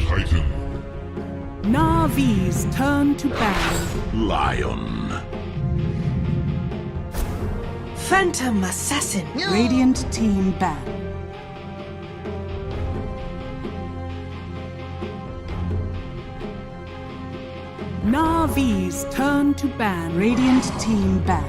Titan. Navi's turn to ban. Lion. Phantom Assassin. Radiant team ban. Navi's turn to ban. Radiant team ban.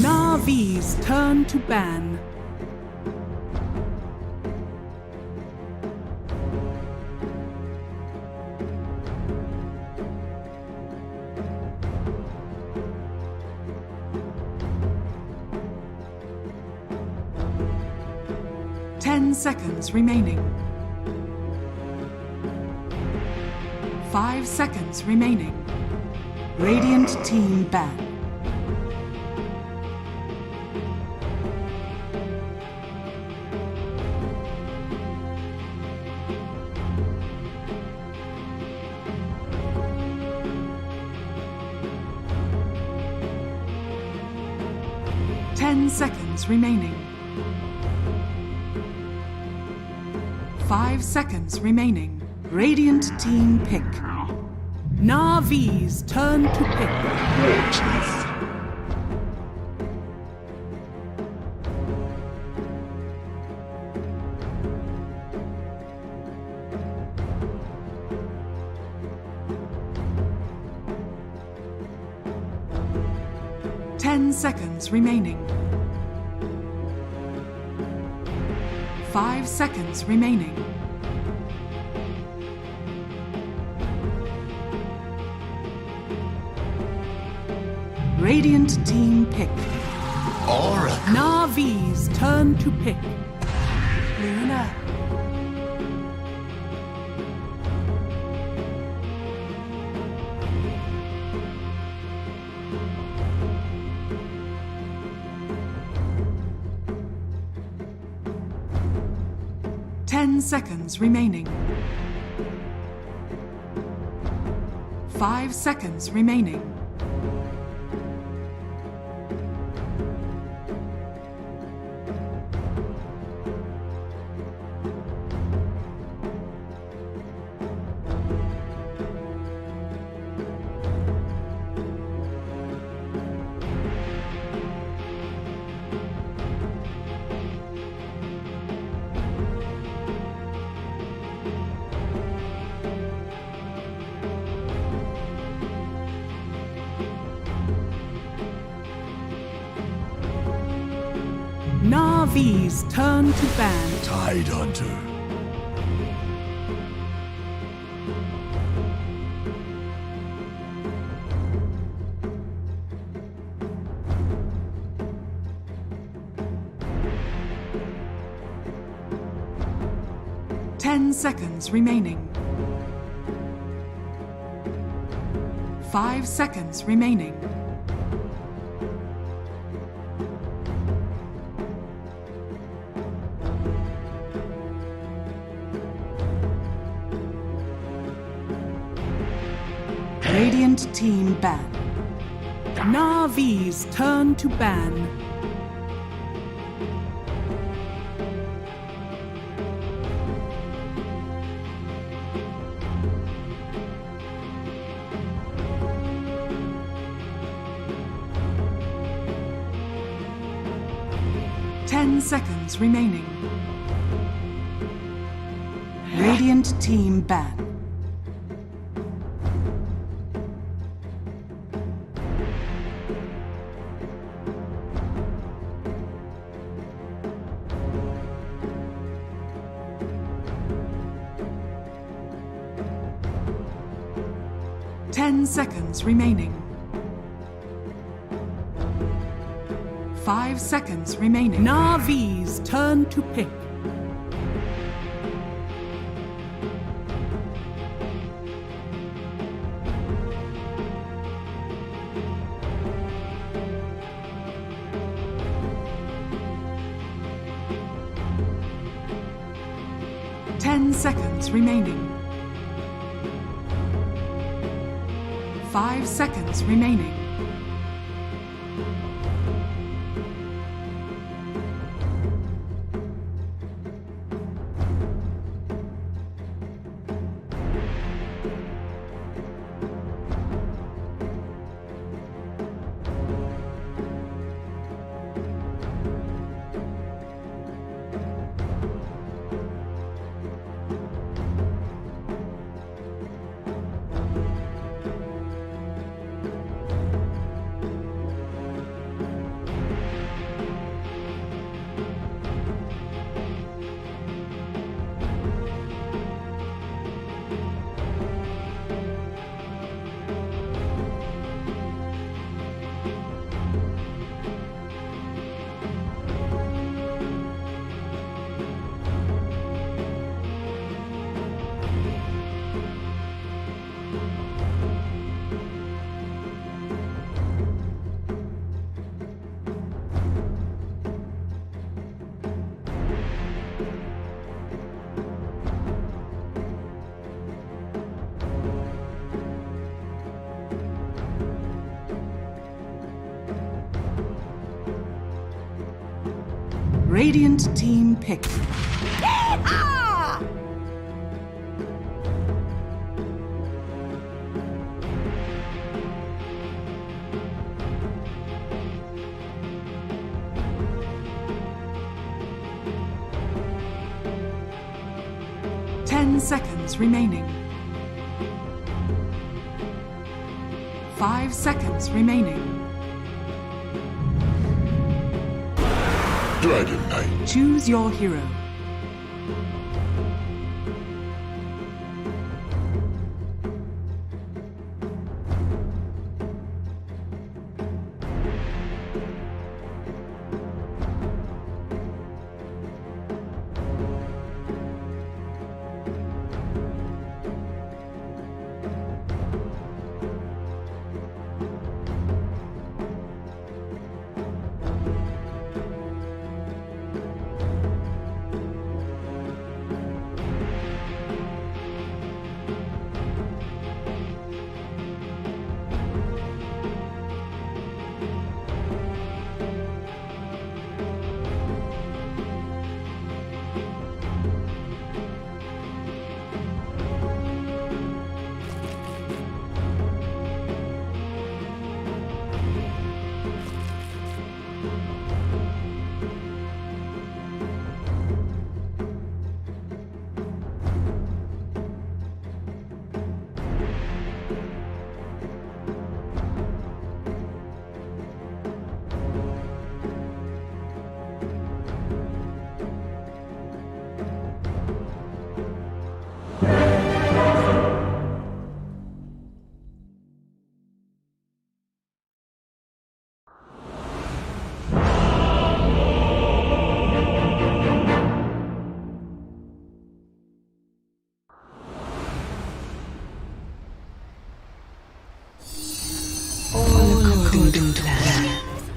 Navi's turn to ban. Seconds remaining. 5 seconds remaining. Radiant team ban. Seconds remaining. 5 seconds remaining. Radiant team pick. Navi's turn to pick. Warchief. 10 seconds remaining. 5 seconds remaining. Radiant team pick. Aura. Navi's turn to pick. Luna. Seconds remaining. 5 seconds remaining. Navi's turn to ban. Tide Hunter. Seconds remaining. 5 seconds remaining. Radiant team ban. Navi's turn to ban. Seconds remaining. Radiant team ban. Seconds remaining. 5 seconds remaining. Navi's turn to pick. Seconds remaining. 5 seconds remaining. Radiant team pick. Ah! 10 seconds remaining. 5 seconds remaining. Dragon Knight. Choose your hero.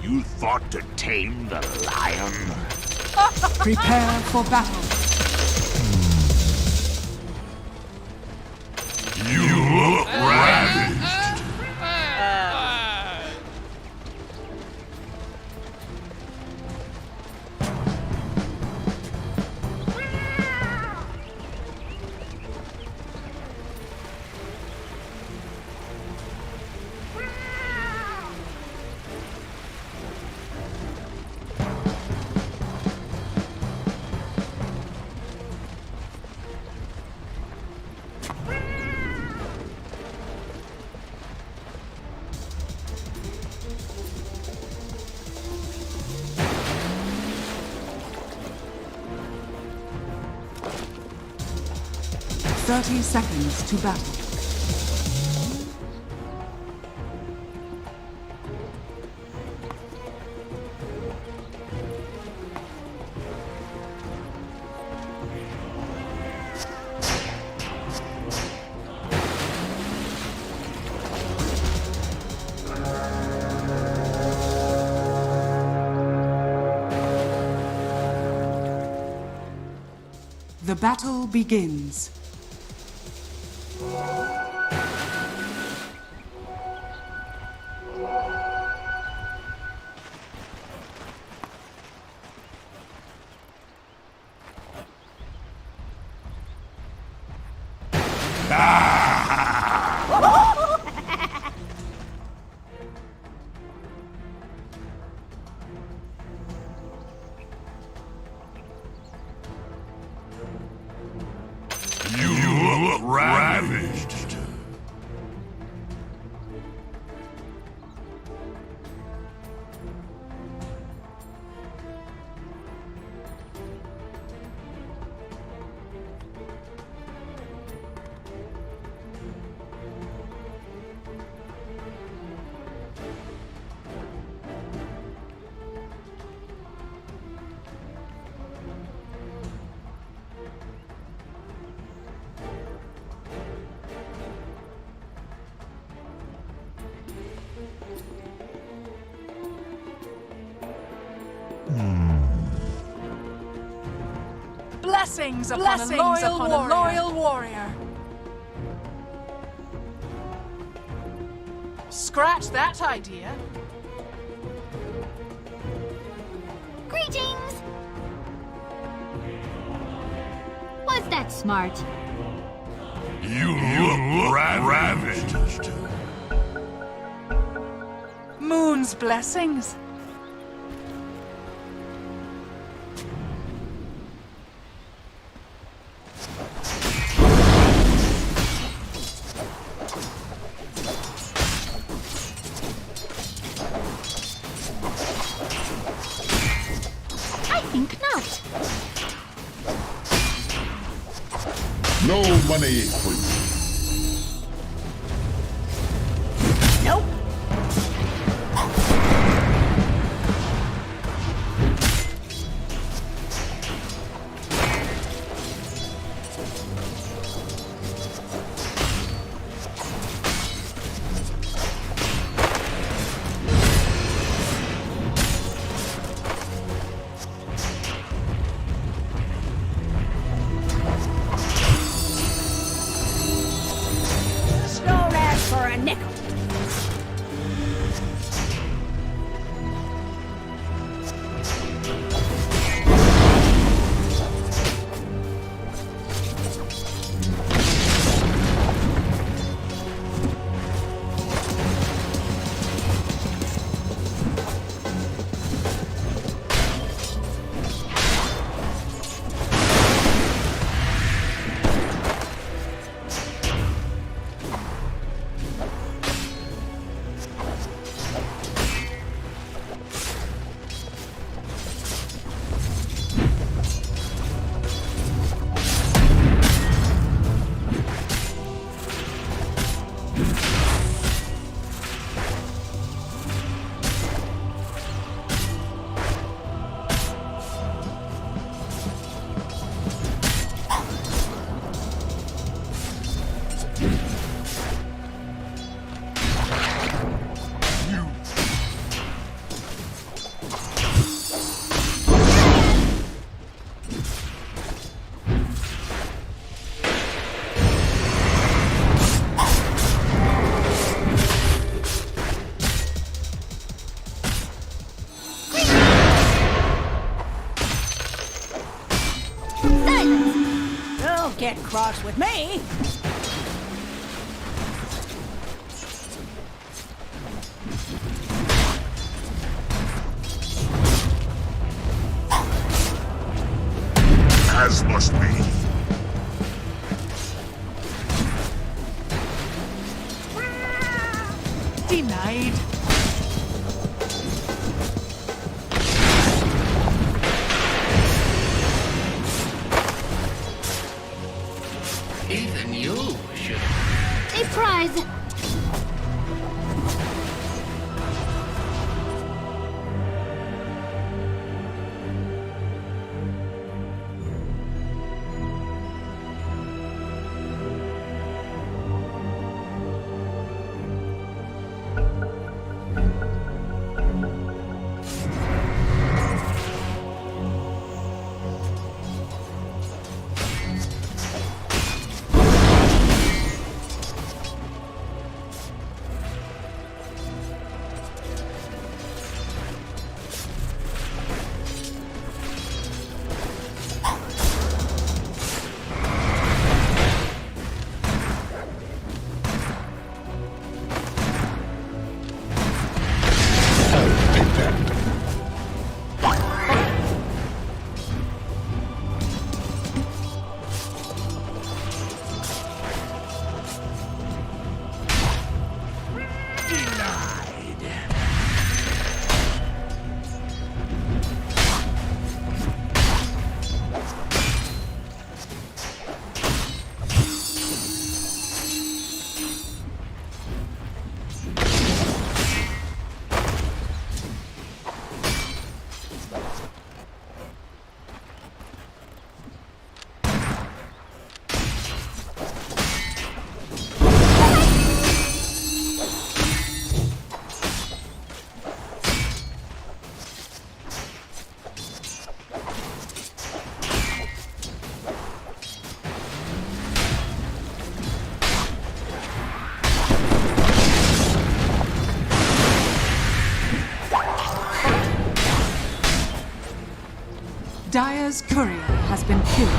You thought to tame the lion? Prepare for battle. You look ravaged. Seconds to battle. The battle begins. Blessings upon a loyal warrior. Scratch that idea. Greetings! Was that smart? You look ravaged. Moon's blessings. I think not. No money for you. Nope. Don't ask for a nickel. Don't get cross with me. As must be. Denied. Even you should. A prize. Dire's courier has been killed.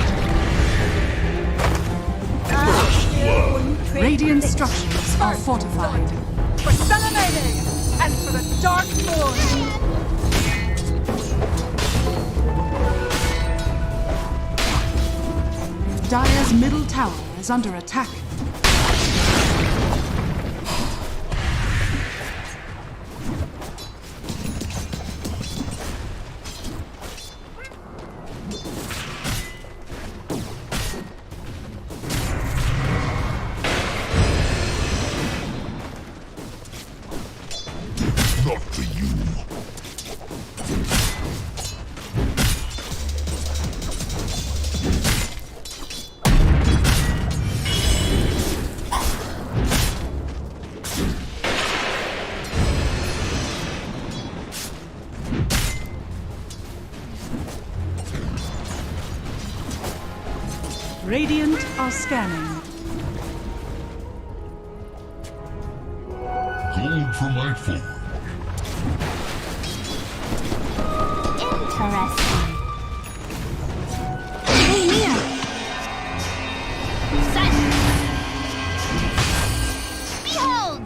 Radiant structures are fortified. For Selenite and for the Dark Lord. Dire's middle tower is under attack. Not for you. Radiant are scanning. Gold for my forge. Interesting. Hey, Mia. Sun. Behold.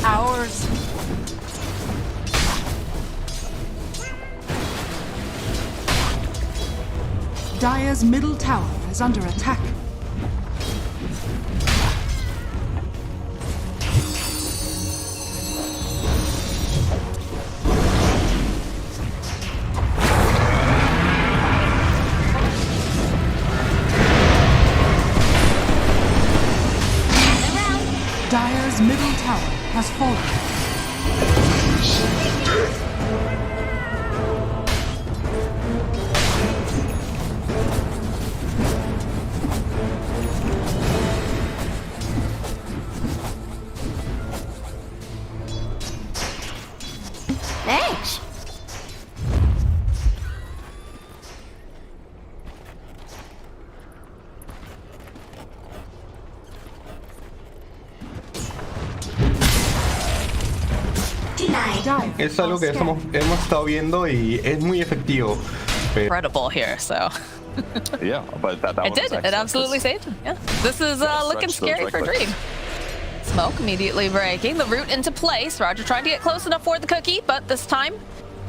Ours. Dire's middle tower is under attack. Dire's middle tower has fallen. Thanks. Dire Es algo que hemos estado viendo y es muy efectivo. Incredible here, so Yeah, but that it one did. was It excellent, absolutely 'cause saved him. Yeah, this is looking stretch those scary right for clicks. Dream. Smoke immediately breaking the root into place. Roger trying to get close enough for the cookie, but this time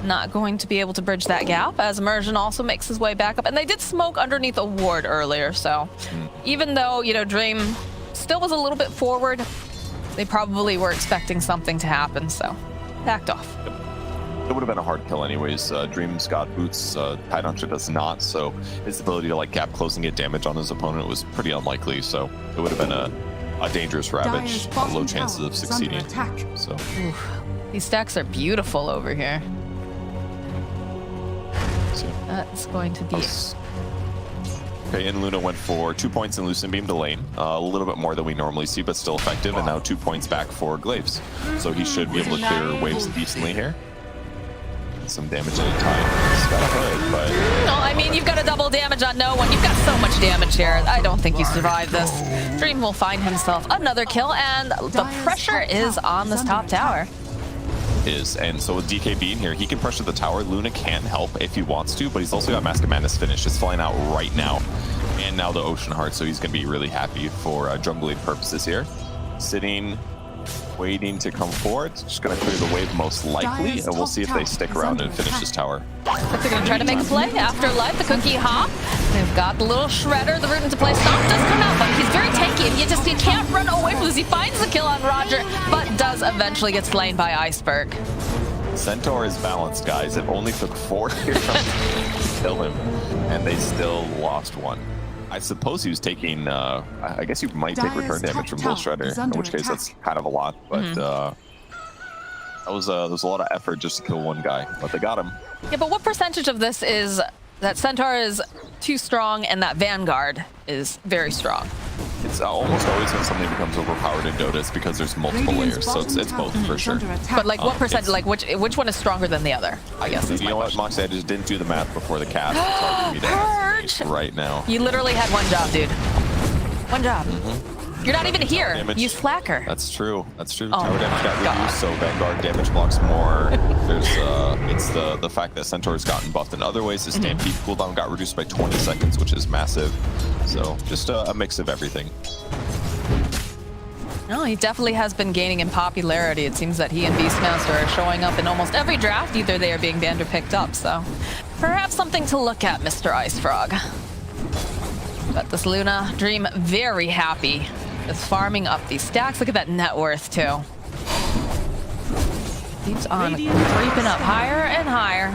not going to be able to bridge that gap as Immersion also makes his way back up. And they did smoke underneath a ward earlier, so even though, you know, Dream still was a little bit forward, they probably were expecting something to happen, so backed off. It would have been a hard kill anyways. Dream's got boots, Tidoncha does not, so his ability to like gap close and get damage on his opponent was pretty unlikely, so it would have been a dangerous Ravage, Dire's low bottom chances tower of is under succeeding. attack. So These stacks are beautiful over here. That's going to be... Okay, and Luna went for 2 points in Lucent Beam to lane. A little bit more than we normally see, but still effective, and now 2 points back for Glaives. So he should be able to clear waves decently here. Some damage at a time. He's got a hood, but... No, I mean, you've got a double damage on no one. You've got so much damage here. I don't think you survive this. Dream will find himself another kill, and the pressure is on this top tower. And so with DK being here, he can pressure the tower. Luna can help if he wants to, but he's also got Mask of Madness finish. It's flying out right now. And now the Ocean Heart, so he's going to be really happy for jungling purposes here. Sitting, waiting to come forward. Just going to clear the wave most likely, and we'll see if they stick around and finish this tower. But they're going to try to make a play. Afterlife, the cookie hop. They've got the little shredder, the root into play. Stomp does come out, but he's very tanky, and he can't run away from this. He finds the kill on Roger, but does eventually get slain by Iceberg. Centaur is balanced, guys. It only took 4 heroes to kill him, and they still lost one. I suppose he was taking, I guess you might take return damage from Bull Shredder, in which case that's kind of a lot, but that was a lot of effort just to kill one guy, but they got him. Yeah, but what percentage of this is that Centaur is too strong and that Vanguard is very strong? It's almost always when something becomes overpowered in Dota, it's because there's multiple layers, so it's both for sure. But like what percent, like which one is stronger than the other? I guess is you my know question. what, Moxie, I just didn't do the math before the cast. It's hard for me to answer right now. You literally had one job, dude. One job. You're not even here. Damage. You slacker. That's true. That's true. Oh Tower damage got God. reduced, so Vanguard damage blocks more. There's it's the fact that Centaur's gotten buffed in other ways. His Stampede cooldown got reduced by 20 seconds, which is massive. So just a mix of everything. No, he definitely has been gaining in popularity. It seems that he and Beastmaster are showing up in almost every draft. Either they are being banned or picked up. So perhaps something to look at, Mr. Ice Frog. But this Luna Dream very happy. Is farming up these stacks. Look at that net worth too. Keeps on creeping up higher and higher.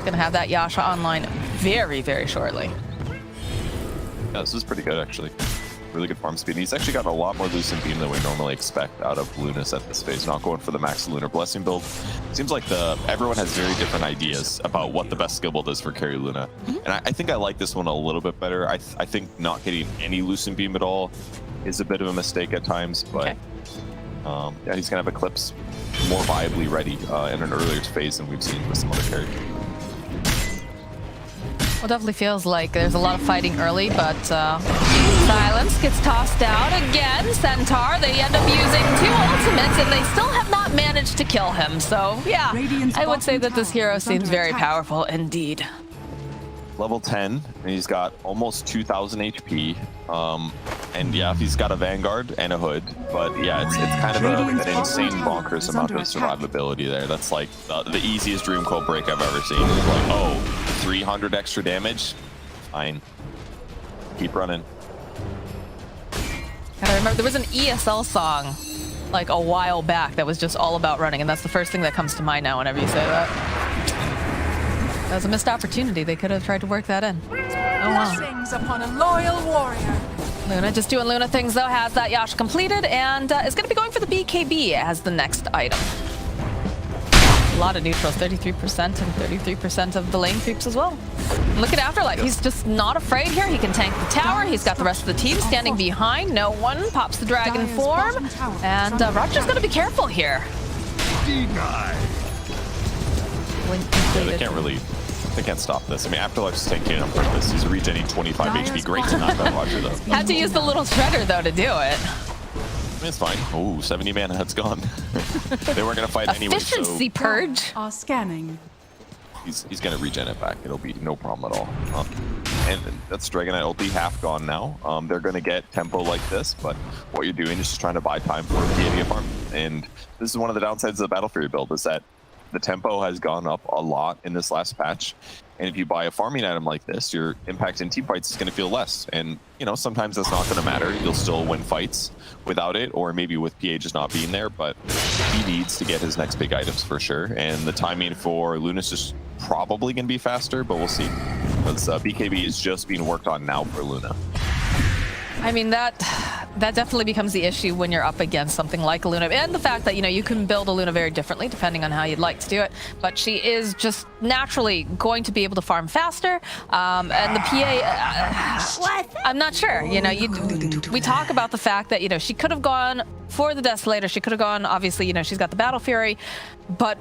Gonna have that Yasha online very, very shortly. Yeah, this is pretty good actually. Really good farm speed. He's actually got a lot more Lucent Beam than we normally expect out of Lunas at this phase. Not going for the max Lunar Blessing build. Seems like everyone has very different ideas about what the best skill build is for carry Luna. And I think I like this one a little bit better. I think not getting any Lucent Beam at all is a bit of a mistake at times, but yeah, he's gonna have Eclipse more viably ready in an earlier phase than we've seen with some other characters. Well, definitely feels like there's a lot of fighting early, but Silence gets tossed out again. Centaur, they end up using 2 ultimates, and they still have not managed to kill him. So, yeah, I would say that this hero seems very powerful indeed. Level 10, and he's got almost 2,000 HP. And yeah, he's got a Vanguard and a Hood, but yeah, it's kind of an insane bonkers amount of survivability there. That's like the easiest Dream Coil break I've ever seen. Like, oh, 300 extra damage? Fine. Keep running. And I remember there was an ESL song like a while back that was just all about running, and that's the first thing that comes to mind now whenever you say that. That was a missed opportunity. They could have tried to work that in. Oh wow. Blessings upon a loyal warrior. Luna just doing Luna things though, has that Yasha completed, and is going to be going for the BKB as the next item. A lot of neutrals, 33% and 33% of the lane creeps as well. Look at Afterlife, he's just not afraid here. He can tank the tower, he's got the rest of the team standing behind. No one pops the dragon form, and Roger's going to be careful here. Denied. Yeah, they can't stop this. I mean, Afterlife's tanking on purpose. He's regenerating 25 HP. Great to knock out Roger, though. Had to use the little shredder, though, to do it. I mean, it's fine. Ooh, 70 mana, it's gone. They weren't going to fight anyway, so Efficiency purge. Are scanning. he's going to regen it back. It'll be no problem at all. And that's Dragon Knight ulti half gone now. They're going to get tempo like this, but what you're doing is just trying to buy time for the idiot farm. And this is one of the downsides of the Battle Fury build, is that the tempo has gone up a lot in this last patch. And if you buy a farming item like this, your impact in team fights is going to feel less. And, you know, sometimes that's not going to matter. You'll still win fights without it, or maybe with PA just not being there. But he needs to get his next big items for sure. And the timing for Lunas is probably going to be faster, but we'll see. Because BKB is just being worked on now for Luna. I mean, that definitely becomes the issue when you're up against something like a Luna, and the fact that, you know, you can build a Luna very differently depending on how you'd like to do it, but she is just naturally going to be able to farm faster, and the PA, I'm not sure, you know, we talk about the fact that, you know, she could have gone for the Desolator, she could have gone, obviously, you know, she's got the Battle Fury, but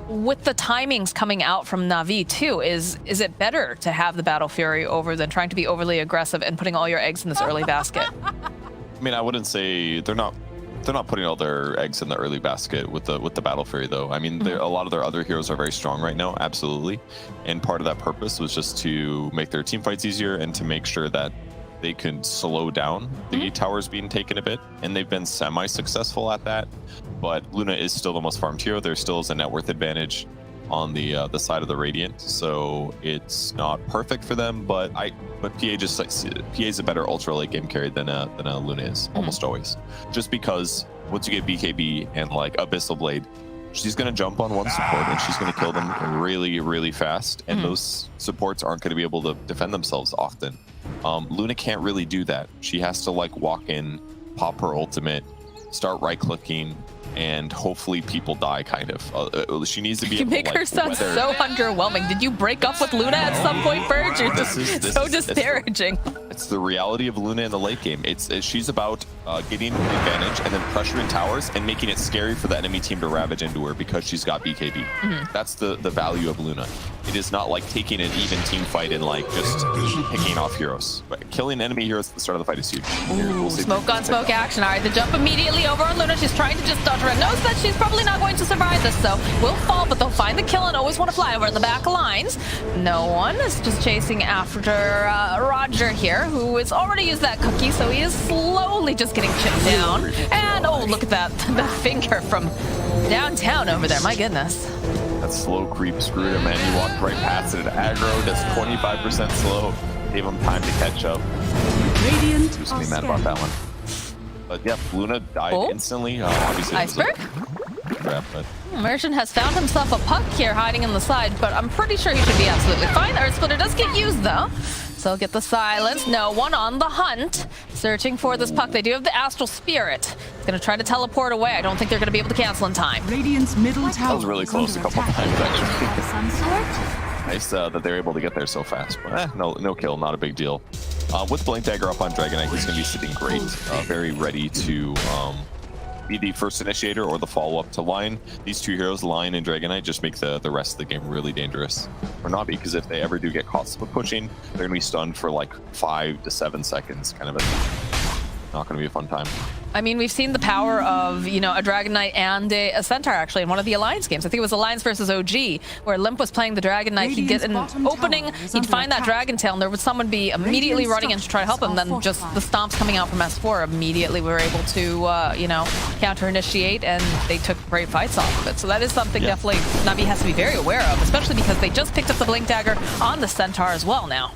with the timings coming out from Na'Vi too, is it better to have the Battle Fury over than trying to be overly aggressive and putting all your eggs in this early basket? I mean, I wouldn't say they're not putting all their eggs in the early basket with the Battle Fury though. I mean, a lot of their other heroes are very strong right now, absolutely. And part of that purpose was just to make their team fights easier and to make sure that they could slow down the towers being taken a bit, and they've been semi-successful at that. But Luna is still the most farmed hero. There still is a net worth advantage on the side of the Radiant, so it's not perfect for them. But PA is a better ultra late game carry than a Luna is almost always, just because once you get BKB and like Abyssal Blade, she's going to jump on one support and she's going to kill them really, really fast. And those supports aren't going to be able to defend themselves often. Luna can't really do that. She has to like walk in, pop her ultimate, start right-clicking, and hopefully people die, kind of. She needs to be You able make to, her like, sound weather- so underwhelming. Did you break up with Luna at some point, Burge? You're just so disparaging. It's the reality of Luna in the late game. She's about getting an advantage and then pressuring towers and making it scary for the enemy team to ravage into her because she's got BKB. That's the value of Luna. It is not like taking an even team fight and like just picking off heroes. But killing enemy heroes at the start of the fight is huge. Ooh, smoke on smoke action. All right, the jump immediately over on Luna. She's trying to just dodge around. Knows that she's probably not going to survive this, so will fall, but they'll find the kill and always want to fly over in the back lines. No one is just chasing after Roger here, who has already used that cookie, so he is slowly just getting chipped down. And oh, look at that, the finger from downtown over there. My goodness. That slow creep screwed him, man. He walked right past it. Aggro does 25% slow. Gave him time to catch up. Radiant Who's gonna be mad about that one? But yeah, Luna died instantly. Obviously, Iceberg? Crap, but Immersion has found himself a puck here hiding in the side, but I'm pretty sure he should be absolutely fine. Earth Splitter does get used though. So he'll get the silence. No one on the hunt. Searching for this puck. They do have the Astral Spirit. It's going to try to teleport away. I don't think they're going to be able to cancel in time. Radiant's middle tower. that was really close a couple times, actually. Some sort? Nice that they're able to get there so fast. But no kill, not a big deal. With Blink Dagger up on Dragonite, he's going to be sitting great. Very ready to be the first initiator or the follow-up to Lion. These two heroes, Lion and Dragonite, just make the rest of the game really dangerous. Or not, because if they ever do get caught split pushing, they're going to be stunned for like 5 to 7 seconds. Kind of not going to be a fun time. I mean, we've seen the power of, you know, a Dragonite and a Centaur, actually, in one of the Alliance games. I think it was Alliance versus OG, where Limp was playing the Dragonite. He'd get an opening, he'd find that Dragon Tail, and there would someone be immediately running in to try to help him. Then just the stomps coming out from S4 immediately were able to, you know, counter-initiate, and they took great fights off of it. So that is something definitely Navi has to be very aware of, especially because they just picked up the Blink Dagger on the Centaur as well now.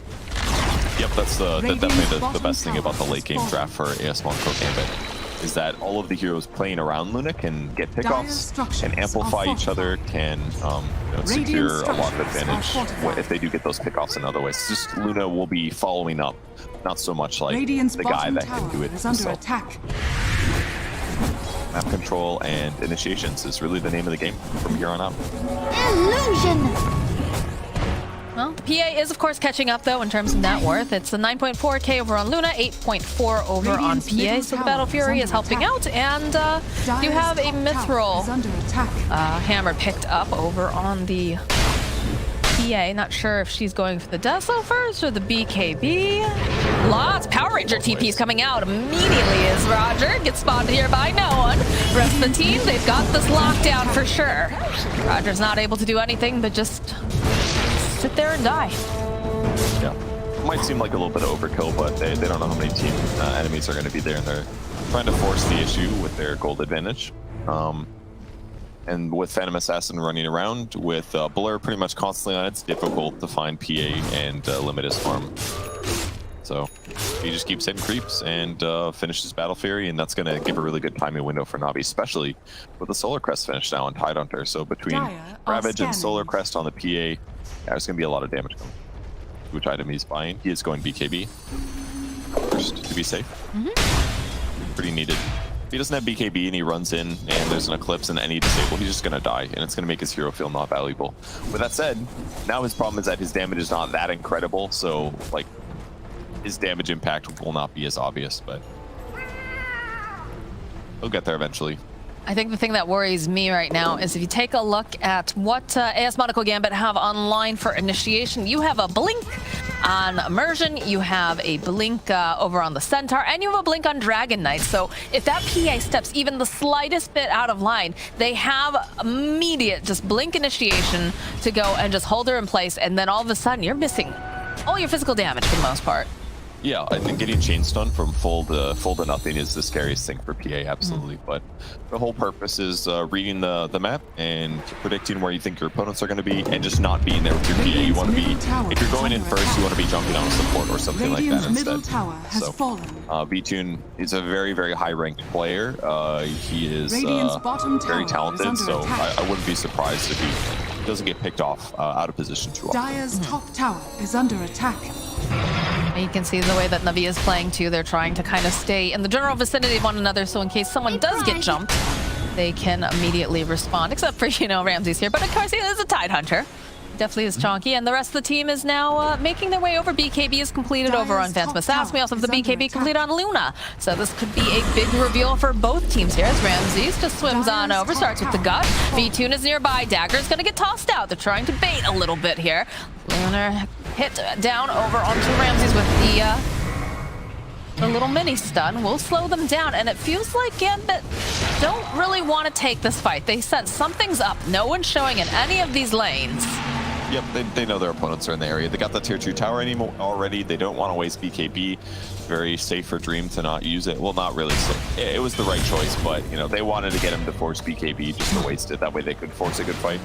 Yep, that's definitely the best thing about the late game draft for AS Monaco Gambit. Is that all of the heroes playing around Luna can get pickoffs, can amplify each other, can secure a lot of advantage if they do get those pickoffs in other ways. It's just Luna will be following up, not so much like the guy that can do it himself. Map control and initiations is really the name of the game from here on out. Illusion! Well, the PA is, of course, catching up, though, in terms of net worth. It's a 9.4k over on Luna, 8.4 over on PA, so the Battle Fury is helping out, and you have a Mithril hammer picked up over on the PA. Not sure if she's going for the Deso first or the BKB. Lots Power Ranger TPs coming out immediately as Roger gets spotted here by no one. The rest of the team, they've got this lockdown for sure. Roger's not able to do anything but just sit there and die. Yeah, might seem like a little bit of overkill, but they don't know how many team enemies are going to be there, and they're trying to force the issue with their gold advantage. And with Phantom Assassin running around, with Blur pretty much constantly on, it's difficult to find PA and limit his farm. So he just keeps hitting creeps and finishes Battle Fury, and that's going to give a really good timing window for Navi, especially with the Solar Crest finish now on Tidehunter. So between Ravage and Solar Crest on the PA, there's going to be a lot of damage coming. Which item he's buying? He is going BKB first to be safe. Pretty needed. If he doesn't have BKB and he runs in and there's an Eclipse and any disable, he's just going to die, and it's going to make his hero feel not valuable. With that said, now his problem is that his damage is not that incredible, so like his damage impact will not be as obvious, but he'll get there eventually. I think the thing that worries me right now is if you take a look at what AS Monaco Gambit have online for initiation, you have a blink on Immersion, you have a blink over on the Centaur, and you have a blink on Dragon Knight. So if that PA steps even the slightest bit out of line, they have immediate just blink initiation to go and just hold her in place, and then all of a sudden you're missing all your physical damage for the most part. Yeah, I think getting chain stun from full to nothing is the scariest thing for PA, absolutely. But the whole purpose is reading the map and predicting where you think your opponents are going to be, and just not being there with your PA. You want to be, if you're going in first, you want to be jumping on support or something like that instead. So Vtune is a very, very high-ranked player. He is very talented, so I wouldn't be surprised if he doesn't get picked off out of position too often. Dire's top tower is under attack. You can see the way that Navi is playing too. They're trying to kind of stay in the general vicinity of one another, so in case someone does get jumped, they can immediately respond. Except for, you know, Ramses here, but of course he is a Tide Hunter. Definitely is chonky, and the rest of the team is now making their way over. BKB is completed over on Phantom Assassin. We also have the BKB completed on Luna. So this could be a big reveal for both teams here as Ramses just swims on over, starts with the gut. Vtune is nearby. Dagger's gonna get tossed out. They're trying to bait a little bit here. Luna hit down over onto Ramses with the little mini stun. Will slow them down, and it feels like Gambit don't really want to take this fight. They sense something's up. No one's showing in any of these lanes. Yep, they know their opponents are in the area. They got the tier 2 tower already. They don't want to waste BKB. Very safe for Dream to not use it. Well, not really. It was the right choice, but you know they wanted to get him to force BKB just to waste it. That way they could force a good fight.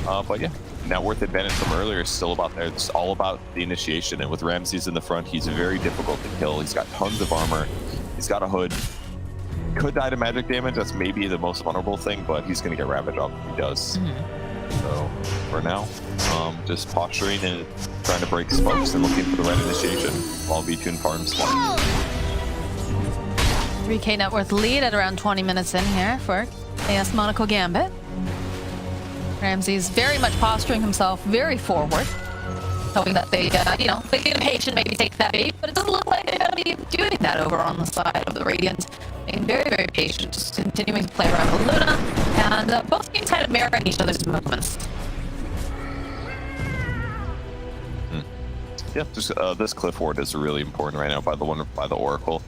But yeah, net worth advantage from earlier is still about there. It's all about the initiation, and with Ramses in the front, he's very difficult to kill. He's got tons of armor. He's got a hood. Could die to magic damage. That's maybe the most vulnerable thing, but he's going to get Ravage off if he does. So for now, just posturing and trying to break smokes and looking for the right initiation while Vtune farms. 3k net worth lead at around 20 minutes in here for AS Monaco Gambit. Ramses very much posturing himself very forward, hoping that they, you know, they get impatient, maybe take that bait, but it doesn't look like they're going to be doing that over on the side of the Radiant. Being very, very patient, just continuing to play around with Luna, and both teams kind of mirroring each other's movements. Yeah, just this cliff ward is really important right now by the Oracle,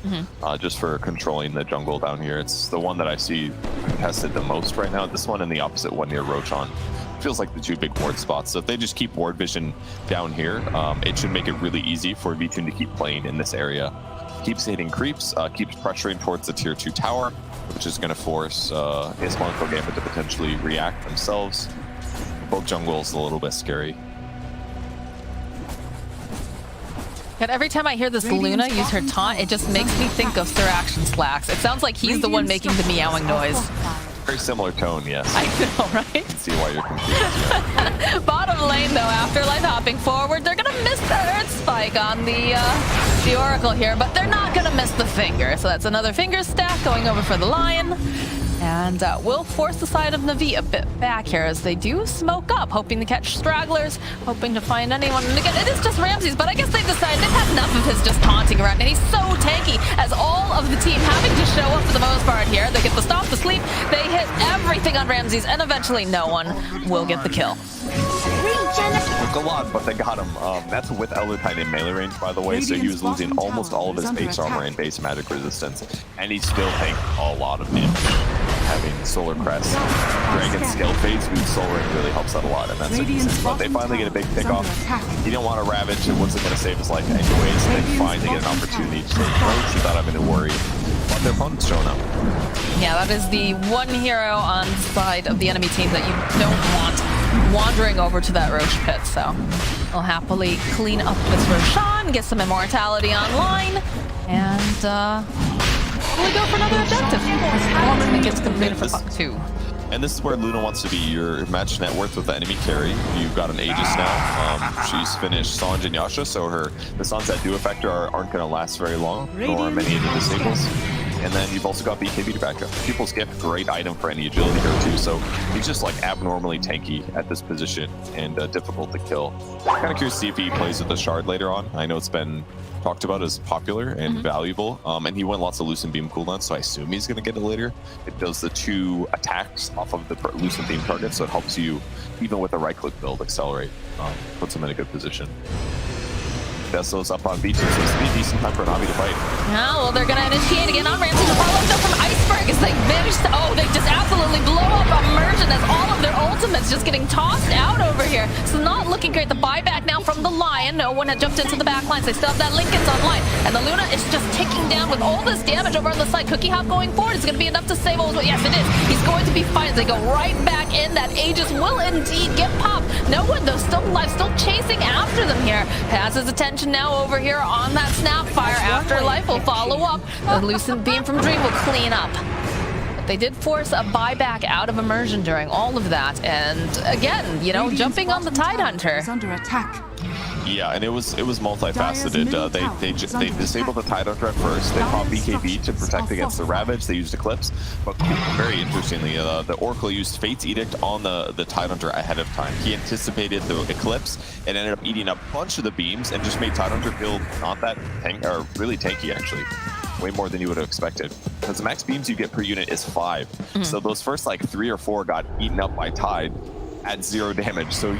just for controlling the jungle down here. It's the one that I see contested the most right now. This one and the opposite one near Roshan feels like the two big ward spots. So if they just keep ward vision down here, it should make it really easy for Vtune to keep playing in this area. Keeps hitting creeps, keeps pressuring towards the tier 2 tower, which is going to force AS Monaco Gambit to potentially react themselves. Both jungles a little bit scary. And every time I hear this Luna use her taunt, it just makes me think of Sir Action Slacks. It sounds like he's the one making the meowing noise. Very similar tone, yes. I know, right? I can see why you're confused. Yeah. Bottom lane, though, Afterlife hopping forward. They're going to miss the Earth Spike on the Oracle here, but they're not going to miss the finger. So that's another finger stack going over for the Lion. And will force the side of Navi a bit back here as they do smoke up, hoping to catch stragglers, hoping to find anyone. And again, it is just Ramses, but I guess they've decided they've had enough of his just taunting around. And he's so tanky as all of the team having to show up for the most part here. They get the stop, the sleep, they hit everything on Ramses, and eventually no one will get the kill. Took a lot, but they got him. That's with Eldertide in melee range, by the way, so he was losing almost all of his base armor and base magic resistance, and he still tanked a lot of damage. Having Solar Crest, Dragon Skill Phase, whose Soul Ring really helps out a lot, and that's it. But they finally get a big pick off. He didn't want to Ravage, it wasn't going to save his life anyways. They finally get an opportunity to take approach without having to worry. But their opponent's showing up. Yeah, that is the one hero on the side of the enemy team that you don't want wandering over to that Roche pit, so they'll happily clean up this Roshan, get some immortality online, and we'll go for another objective. Performance gets completed for Puck 2. And this is where Luna wants to be, your match net worth with the enemy carry. You've got an Aegis now. She's finished Sange and Yasha, so the Sunset Dew Effector aren't going to last very long, nor many of the disables. And then you've also got BKB to back up. Pupil Skip, great item for any agility hero too, so he's just like abnormally tanky at this position and difficult to kill. Kind of curious to see if he plays with the Shard later on. I know it's been talked about as popular and valuable, and he went lots of Lucent Beam cooldowns, so I assume he's going to get it later. It does the 2 attacks off of the Lucent Beam target, so it helps you, even with a right-click build, accelerate. Puts him in a good position. Vessel's up on Vtune, so it's going to be a decent time for Navi to fight. Yeah, well, they're going to initiate again on Ramses. The follow-up though from Iceberg as they manage to, they just absolutely blow up Immersion as all of their ultimates just getting tossed out over here. So not looking great. The buyback now from the Lion. lane. No one had jumped into the back lines. They still have that Lincoln's online. And the Luna is just ticking down with all this damage over on the side. Cookie Hop going forward. Is going to be enough to save all. Yes, it is. He's going to be fine as they go right back in. That Aegis will indeed get popped. No one, though, still alive, still chasing after them here. Has his attention now over here on that Snapfire. Afterlife will follow up. The Lucent Beam from Dream will clean up. But they did force a buyback out of immersion during all of that. And again, you know, jumping on the Tidehunter. Is under attack. Yeah, and it was multifaceted. They disabled the Tidehunter at first. They popped BKB to protect against the Ravage. They used Eclipse, but very interestingly, the Oracle used Fate's Edict on the Tidehunter ahead of time. He anticipated the Eclipse and ended up eating a bunch of the beams and just made Tidehunter feel not that really tanky actually. Way more than you would have expected. Because the max beams you get per unit is 5. So those first like 3 or 4 got eaten up by Tide at 0 damage. So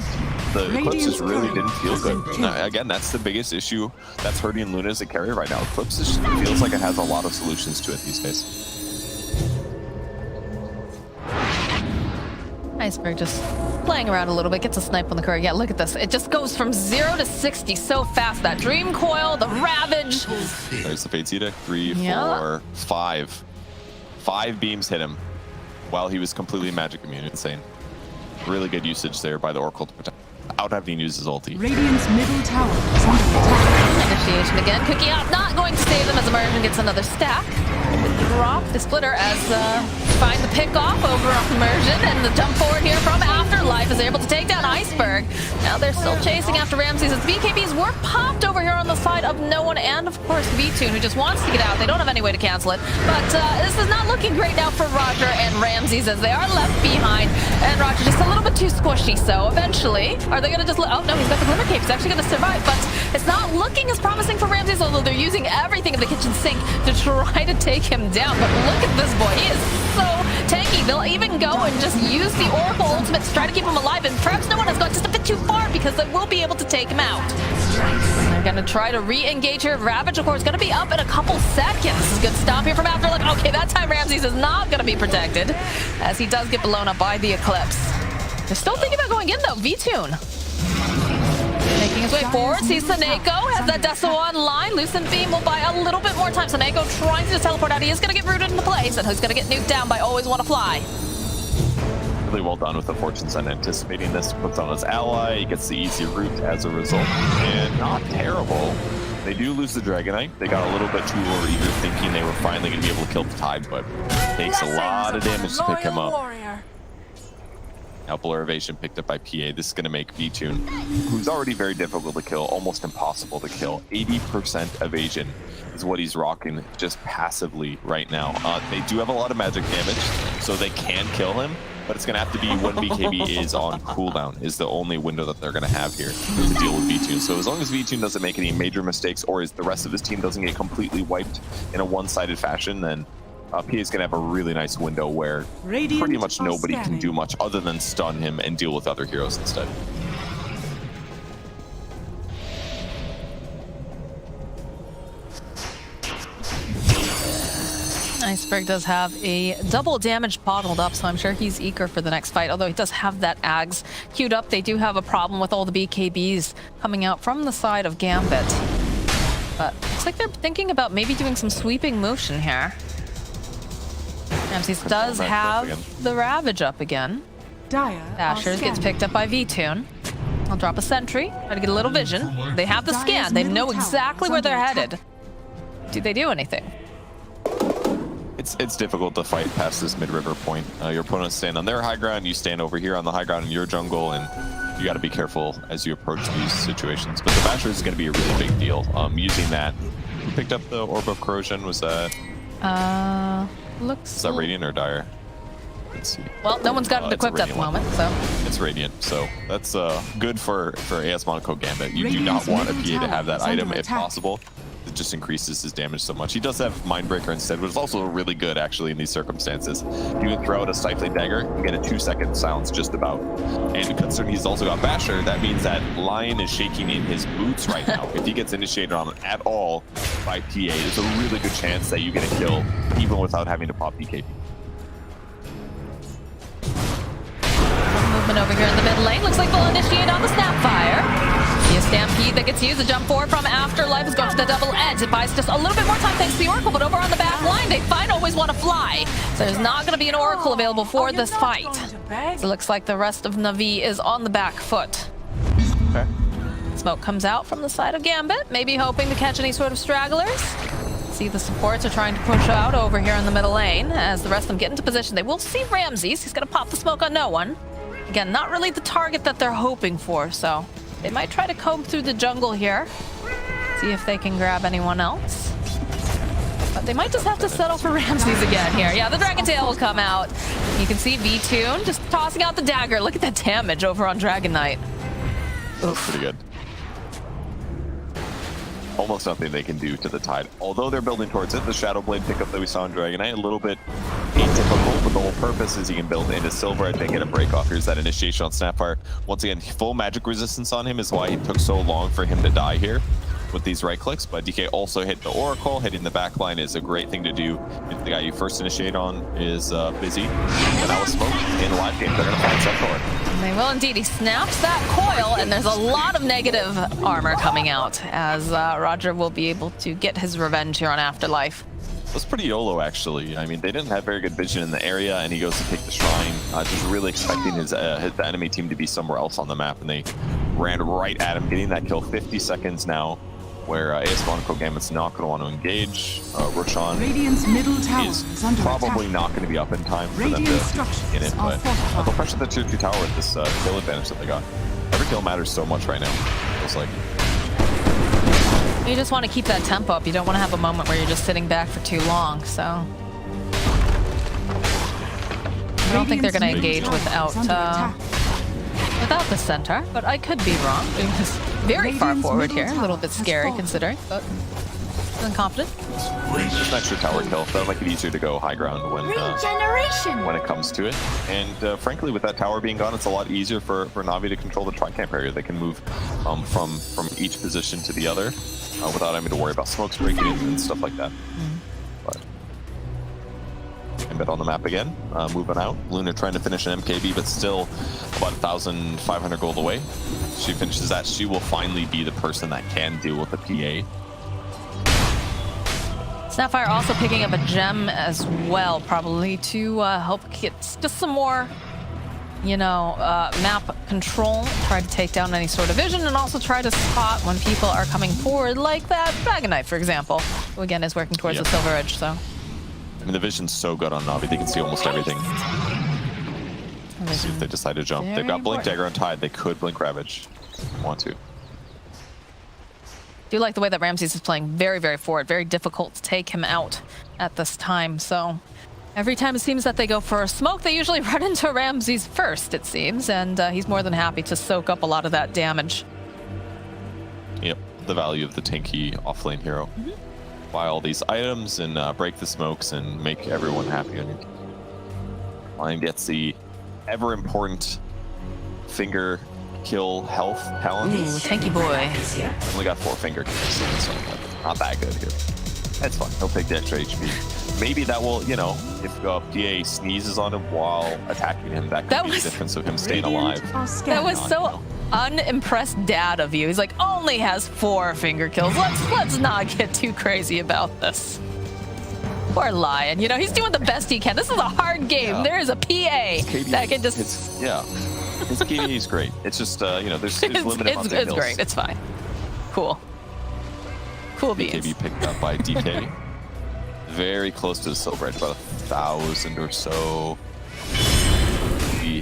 the Eclipse just really didn't feel good. Again, that's the biggest issue that's hurting Luna as a carrier right now. Eclipse just feels like it has a lot of solutions to it these days. Iceberg just playing around a little bit, gets a snipe on the courier. Yeah, look at this. It just goes from 0 to 60 so fast. That Dream Coil, the Ravage. There's the Fate's Edict. 3, 4, 5. 5 beams hit him while he was completely magic immune. Insane. Really good usage there by the Oracle to protect without having to use his ulti. Radiant's middle tower is under attack. Initiation again. Cookie Hop not going to save them as Immersion gets another stack. Drop the splitter as find the pick off over on Immersion, and the jump forward here from Afterlife is able to take down Iceberg. Now they're still chasing after Ramses as BKBs were popped over here on the side of no one, and of course V-Tune, who just wants to get out. They don't have any way to cancel it, but this is not looking great now for Roger and Ramses as they are left behind, and Roger just a little bit too squishy. So eventually, are they gonna just oh no, he's got the Glimmer Cape. He's actually gonna survive, but it's not looking as promising for Ramses, although they're using everything in the kitchen sink to try to take him down. But look at this boy, he is so tanky. They'll even go and just use the Oracle ultimate to try to keep him alive, and perhaps no one has gone just a bit too far because they will be able to take him out. They're gonna try to re-engage here. Ravage, of course, gonna be up in a couple seconds. This is a good stop here from Afterlife. Okay, that time Ramses is not gonna be protected as he does get blown up by the Eclipse. They're still thinking about going in though. V-Tune making his way forward. Sees Saneko, has that Deso online. Lucent Beam will buy a little bit more time. Saneko trying to just teleport out. He is going to get rooted into place, and he's going to get nuked down by Always Want to Fly. Really well done with the Fortune Sun anticipating this. Puts on his ally. He gets the easy route as a result. And not terrible. They do lose the Dragonite. They got a little bit too eager thinking they were finally going to be able to kill the Tide, but it takes a lot of damage to pick him up. Now Polar Evasion picked up by PA. This is going to make V-Tune, who's already very difficult to kill, almost impossible to kill. 80% evasion is what he's rocking just passively right now. They do have a lot of magic damage, so they can kill him, but it's going to have to be when BKB is on cooldown is the only window that they're going to have here to deal with V-Tune. So as long as V-Tune doesn't make any major mistakes, or as the rest of his team doesn't get completely wiped in a one-sided fashion, then PA is going to have a really nice window where pretty much nobody can do much other than stun him and deal with other heroes instead. Iceberg does have a double damage bottled up, so I'm sure he's eager for the next fight, although he does have that Ags queued up. They do have a problem with all the BKBs coming out from the side of Gambit. But looks like they're thinking about maybe doing some sweeping motion here. Ramses does have the Ravage up again. Dashers gets picked up by V-Tune. I'll drop a sentry, try to get a little vision. They have the scan, they know exactly where they're headed. Do they do anything? It's difficult to fight past this mid-river point. Your opponents stand on their high ground, you stand over here on the high ground in your jungle, and you got to be careful as you approach these situations. But the Basher is going to be a really big deal. Using that, who picked up the Orb of Corrosion? Was that? Looks. Is that Radiant or Dire? Let's see. Well, no one's got it equipped at the moment, so. It's Radiant, so that's good for AS Monaco Gambit. You do not want a PA to have that item if possible. It just increases his damage so much. He does have Mindbreaker instead, which is also really good actually in these circumstances. You can throw out a Stifling Dagger and get a 2-second silence just about. And considering he's also got Basher, that means that Lion is shaking in his boots right now. If he gets initiated on at all by PA, there's a really good chance that you get a kill even without having to pop BKB. Movement over here in the mid lane. Looks like they'll initiate on the Snapfire. Be a stampede that gets used. The jump forward from Afterlife is going for the double edge. It buys just a little bit more time thanks to the Oracle, but over on the back line, they find always want to fly. So there's not going to be an Oracle available for this fight. So it looks like the rest of Na'Vi is on the back foot. Okay. Smoke comes out from the side of Gambit, maybe hoping to catch any sort of stragglers. See the supports are trying to push out over here in the middle lane as the rest of them get into position. They will see Ramses. He's going to pop the smoke on no one. Again, not really the target that they're hoping for, so they might try to comb through the jungle here. See if they can grab anyone else. But they might just have to settle for Ramses again here. Yeah, the Dragon Tail will come out. You can see V-Tune just tossing out the dagger. Look at that damage over on Dragon Knight. That's pretty good. Almost nothing they can do to the Tide. Although they're building towards it, the Shadow Blade pickup that we saw in Dragon Knight, a little bit atypical, but the whole purpose is he can build into Silver and then get a break off. Here's that initiation on Snapfire. Once again, full magic resistance on him is why it took so long for him to die here with these right clicks, but DK also hit the Oracle. Hitting the back line is a great thing to do. If the guy you first initiate on is busy, and now with Smoke in the live game, they're going to find Centaur. They will indeed. He snaps that coil, and there's a lot of negative armor coming out as Roger will be able to get his revenge here on Afterlife. That's pretty YOLO, actually. I mean, they didn't have very good vision in the area, and he goes to take the shrine, just really expecting the enemy team to be somewhere else on the map, and they ran right at him, getting that kill. 50 seconds now, where AS Monaco Gambit's not going to want to engage. Roshan Radiant's middle tower is probably not going to be up in time for them to get in, but they'll pressure the tier 2 tower with this kill advantage that they got. Every kill matters so much right now, it feels like. You just want to keep that tempo up. You don't want to have a moment where you're just sitting back for too long, so... I don't think they're going to engage without the center, but I could be wrong. It was very far forward here, a little bit scary considering, but feeling confident. Just an extra tower kill. That'll make it easier to go high ground when it comes to it. And frankly, with that tower being gone, it's a lot easier for Na'Vi to control the tri-camp area. They can move from each position to the other without having to worry about smokes breaking in and stuff like that. But Gambit on the map again, moving out. Luna trying to finish an MKB, but still about 1,500 gold away. She finishes that, she will finally be the person that can deal with the PA. Snapfire also picking up a gem as well, probably to help get just some more, you know, map control. Try to take down any sort of vision and also try to spot when people are coming forward, like that Dragon Knight, for example, who again is working towards the Silver Edge, so. I mean, the vision's so good on Na'Vi, they can see almost everything. Let's see if they decide to jump. They've got Blink Dagger on Tide, they could Blink Ravage if they want to. Do like the way that Ramses is playing, very, very forward, very difficult to take him out at this time. So every time it seems that they go for a smoke, they usually run into Ramses first, it seems, and he's more than happy to soak up a lot of that damage. Yep, the value of the tanky offlane hero. Buy all these items and break the smokes and make everyone happy on your team. Line gets the ever important finger kill health talent. Ooh, tanky boy. Only got 4 finger kills, so not that good here. That's fine. He'll take the extra HP. Maybe that will, you know, if PA sneezes on him while attacking him, that could be the difference of him staying alive. That was so unimpressed dad of you. He's like, only has 4 finger kills. Let's not get too crazy about this. Poor Lion. You know, he's doing the best he can. This is a hard game. There is a PA that can just... His KD is great. It's just, you know, there's limited amounts of It's great. It's fine. Cool. Cool beans. DKB picked up by DK. Very close to the Silver Edge, about 1,000 or so.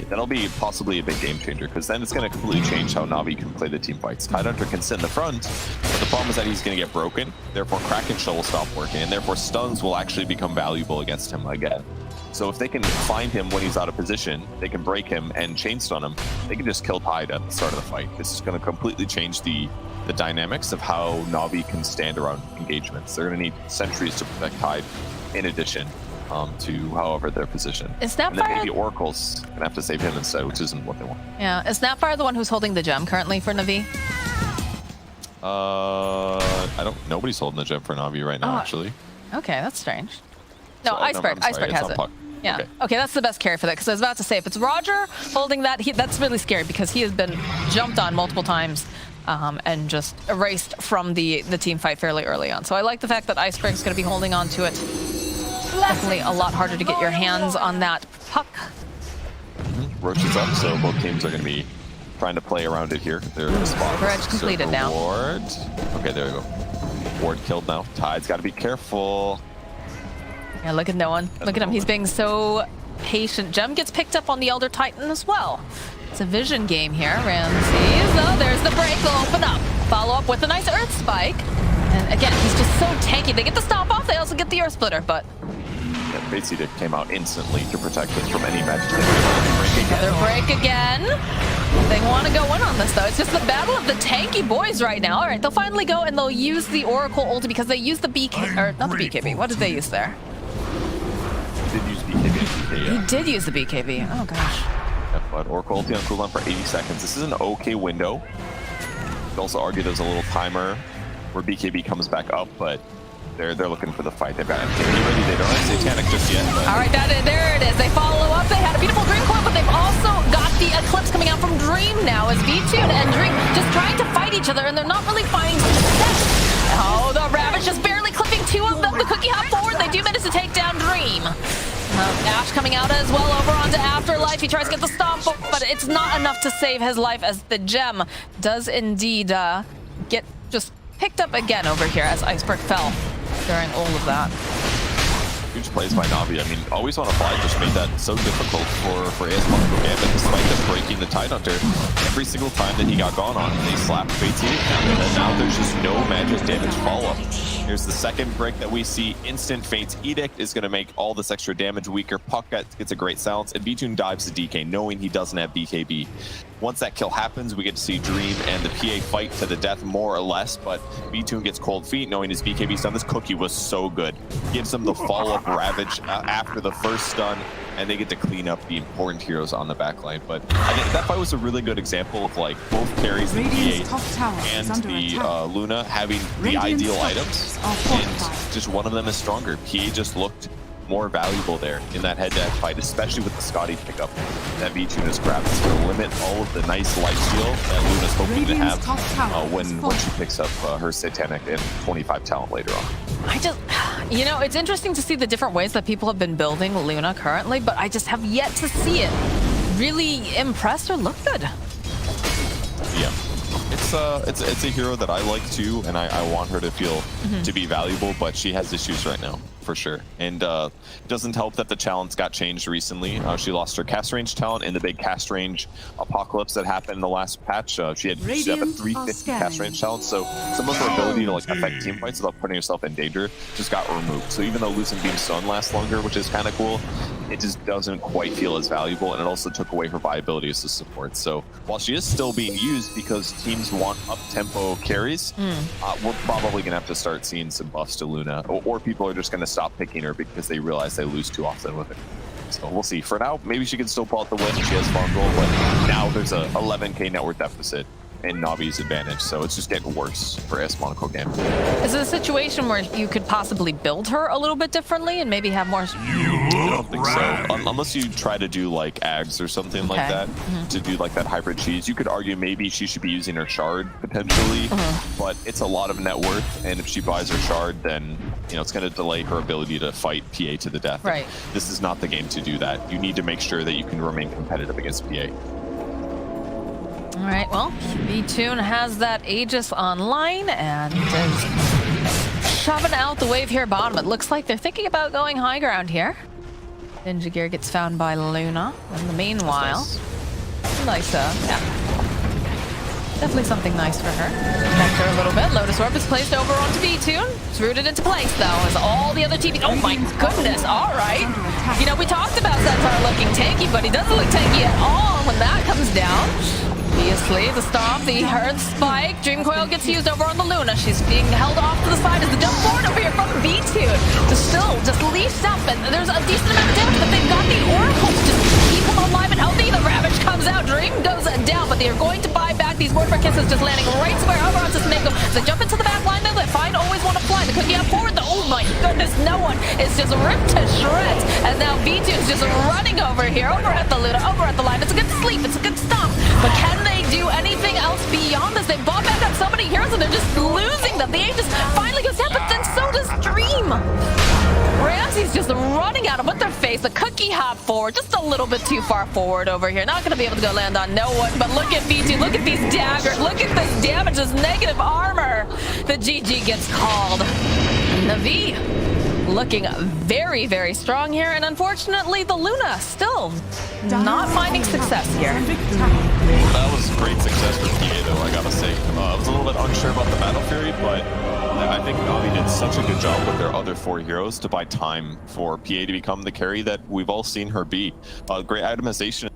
That'll be possibly a big game changer, because then it's going to completely change how Na'Vi can play the team fights. Tidehunter can sit in the front, but the problem is that he's going to get broken. Therefore, Kraken Shell will stop working, and therefore stuns will actually become valuable against him again. So if they can find him when he's out of position, they can break him and chain stun him, they can just kill Tide at the start of the fight. This is going to completely change the dynamics of how Na'Vi can stand around engagements. They're going to need sentries to protect Tide in addition to however their position. Is Snapfire... And then maybe Oracle's going to have to save him instead, which isn't what they want. Yeah. Is Snapfire the one who's holding the gem currently for Na'Vi? Nobody's holding the gem for Na'Vi right now, actually. Okay, that's strange. No, So, Iceberg has it. Puck. Yeah. Okay, that's the best carry for that, because I was about to say, if it's Roger holding that, that's really scary, because he has been jumped on multiple times and just erased from the team fight fairly early on. So I like the fact that Iceberg's going to be holding on to it. Definitely a lot harder to get your hands on that puck. Roach is up, so both teams are going to be trying to play around it here. They're in a spot. Bridge completed now. Ward. Okay, there we go. Ward killed now. Tide's got to be careful. Yeah, look at no one. Look at him. He's being so patient. Gem gets picked up on the Elder Titan as well. It's a vision game here. Ramses. Oh, there's the break. They'll open up. Follow up with a nice Earth Spike. And again, he's just so tanky. They get the stop off. They also get the Earth Splitter, but... Yeah, Vincere came out instantly to protect us from any magic. Another break again. They want to go in on this, though. It's just the battle of the tanky boys right now. All right, they'll finally go and they'll use the Oracle ulti because they used the BK... Or not the BKB. What did they use there? He did use BKB. He did use the BKB. Oh, gosh. Yeah, but Oracle ulti on cooldown for 80 seconds. This is an okay window. You could also argue there's a little timer where BKB comes back up, but they're looking for the fight. They've got MKB ready. They don't have Satanic just yet. But... All right, there it is. They follow up. They had a beautiful Dream Coil, but they've also got the Eclipse coming out from Dream now as V-Tune and Dream just trying to fight each other, and they're not really finding success. Oh, the Ravage just barely clipping two of them. The Cookie hop forward. They do manage to take down Dream. Ash coming out as well over onto Afterlife. He tries to get the stomp, but it's not enough to save his life as the gem does indeed get just picked up again over here as Iceberg fell during all of that. Huge plays by Navi. I mean, Always on a Fly just made that so difficult for AS Monaco Gambit, despite them breaking the Tidehunter. Every single time that he got gone on, they slapped Vincere, and now there's just no magic damage follow-up. Here's the second break that we see. Instant Fate's Edict is going to make all this extra damage weaker. Puck gets a great silence, and V-Tune dives to DK, knowing he doesn't have BKB. Once that kill happens, we get to see Dream and the PA fight to the death, more or less, but V-Tune gets cold feet, knowing his BKB's done. This Cookie was so good. Gives them the follow-up Ravage after the first stun, and they get to clean up the important heroes on the backline. But I think that fight was a really good example of like both carries, the PA and the Luna, having the ideal items, and just one of them is stronger. PA just looked more valuable there in that head-to-head fight, especially with the Scotty pickup that V-Tune has grabbed. It's going to limit all of the nice lifesteal that Luna's hoping to have when she picks up her Satanic and 25 talent later on. You know, it's interesting to see the different ways that people have been building Luna currently, but I just have yet to see it really impress or look good. Yeah. It's a hero that I like too, and I want her to feel to be valuable, but she has issues right now, for sure. And it doesn't help that the talents got changed recently. She lost her cast range talent in the big cast range apocalypse that happened in the last patch. She had a 350 cast range talent, so some of her ability to like affect team fights without putting herself in danger just got removed. So even though Lucent Beam Stun lasts longer, which is kind of cool, it just doesn't quite feel as valuable, and it also took away her viability as a support. So while she is still being used because teams want up-tempo carries, we're probably going to have to start seeing some buffs to Luna, or people are just going to stop picking her because they realize they lose too often with it. So we'll see. For now, maybe she can still pull out the win. She has farm goal, but now there's a 11k net worth deficit in Navi's advantage, so it's just getting worse for AS Monaco Gambit. Is it a situation where you could possibly build her a little bit differently and maybe have more... I don't think so. Unless you try to do like Ags or something like that, to do like that hybrid cheese. You could argue maybe she should be using her shard potentially, but it's a lot of net worth, and if she buys her shard, then it's going to delay her ability to fight PA to the death. Right. This is not the game to do that. You need to make sure that you can remain competitive against PA. All right, well, V-Tune has that Aegis online and is shoving out the wave here bottom. It looks like they're thinking about going high ground here. Ninja Gear gets found by Luna. In the meanwhile, nice, yeah. Definitely something nice for her. Protect her a little bit. Lotus Orb is placed over onto V-Tune. It's rooted into place, though, as all the other TVs... Oh, my goodness. All right. You know, we talked about Centaur looking tanky, but he doesn't look tanky at all when that comes down. Obviously, the stomp, the Earth Spike. Dream Coil gets used over on the Luna. She's being held off to the side as the jump forward over here from V-Tune. Still just leashed up, and there's a decent amount of damage, but they've got the Oracle to just keep him alive and healthy. The Ravage comes out. Dream goes down, but they are going to buy back. These Word for Kisses just landing right square over onto Snake. They jump into the back line, though. They find Always Want to Fly. The Cookie up forward, though. Oh my goodness, no one is just ripped to shreds. And now V-Tune's just running over here, over at the Luna, over at the line. It's a good sleep, it's a good stomp. But can they do anything else beyond this? They bought back on so many heroes and they're just losing them. The Aegis finally goes down, but then so does Dream. Ramsey's just running at him with their face. The cookie hop forward, just a little bit too far forward over here. Not going to be able to go land on no one, but look at VG. Look at these daggers. Look at this damage, this negative armor. The GG gets called. Na'Vi looking very, very strong here, and unfortunately, the Luna still not finding success here. That was great success for PA, though, I gotta say. I was a little bit unsure about the Battle Fury, but I think Na'Vi did such a good job with their other 4 heroes to buy time for PA to become the carry that we've all seen her be. Great itemization.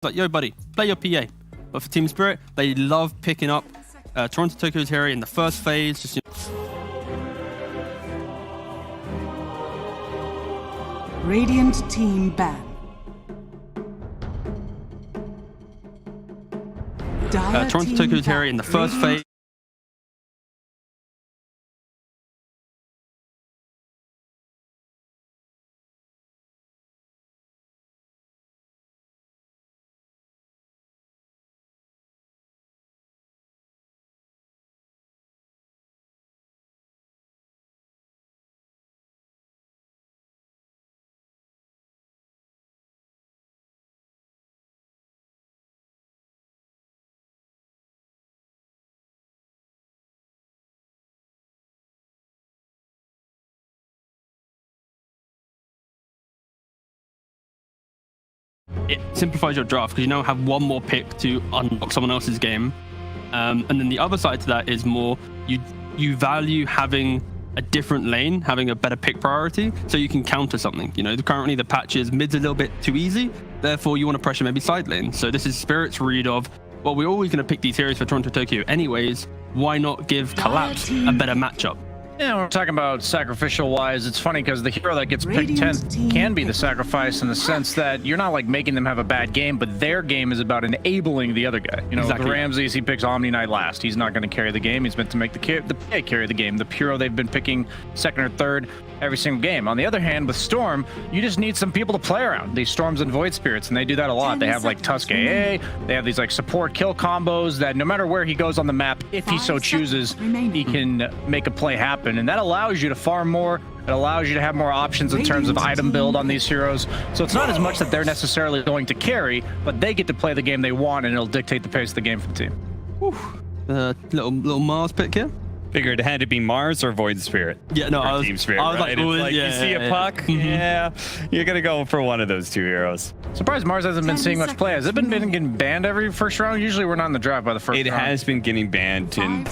Like, yo buddy, play your PA. But for Team Spirit, they love picking up Toronto Tokyo's hero in the first phase. Just, Radiant team ban. Toronto Tokyo's hero in the first phase. It simplifies your draft because you now have one more pick to unlock someone else's game, and then the other side to that is more you value having a different lane, having a better pick priority, so you can counter something. You know, currently the patch is mid's a little bit too easy, therefore you want to pressure maybe side lane. So this is Spirit's read of, well, we're always going to pick these heroes for Toronto Tokyo anyways. Why not give Collapse a better matchup? Yeah, when we're talking about sacrificial-wise, it's funny because the hero that gets picked 10th can be the sacrifice in the sense that you're not like making them have a bad game, but their game is about enabling the other guy. You know, exactly. The Ramses, he picks Omni Knight last. He's not going to carry the game. He's meant to make the PA carry the game. The Puro, they've been picking second or third every single game. On the other hand, with Storm, you just need some people to play around. These Storms and Void Spirits, and they do that a lot. They have like Tusk AA, they have these like support kill combos that no matter where he goes on the map, if he so chooses, he can make a play happen. And that allows you to farm more. It allows you to have more options in terms of item build on these heroes. So it's not as much that they're necessarily going to carry, but they get to play the game they want, and it'll dictate the pace of the game for the team. Little Mars pick here. Figured it had to be Mars or Void Spirit. Yeah, no, I was Team Spirit, like, right? yeah, you see a puck, yeah, you're gonna go for one of those 2 heroes. Surprised Mars hasn't been seeing much play. Has it been getting banned every first round? Usually we're not in the draft by the first round. It has been getting banned in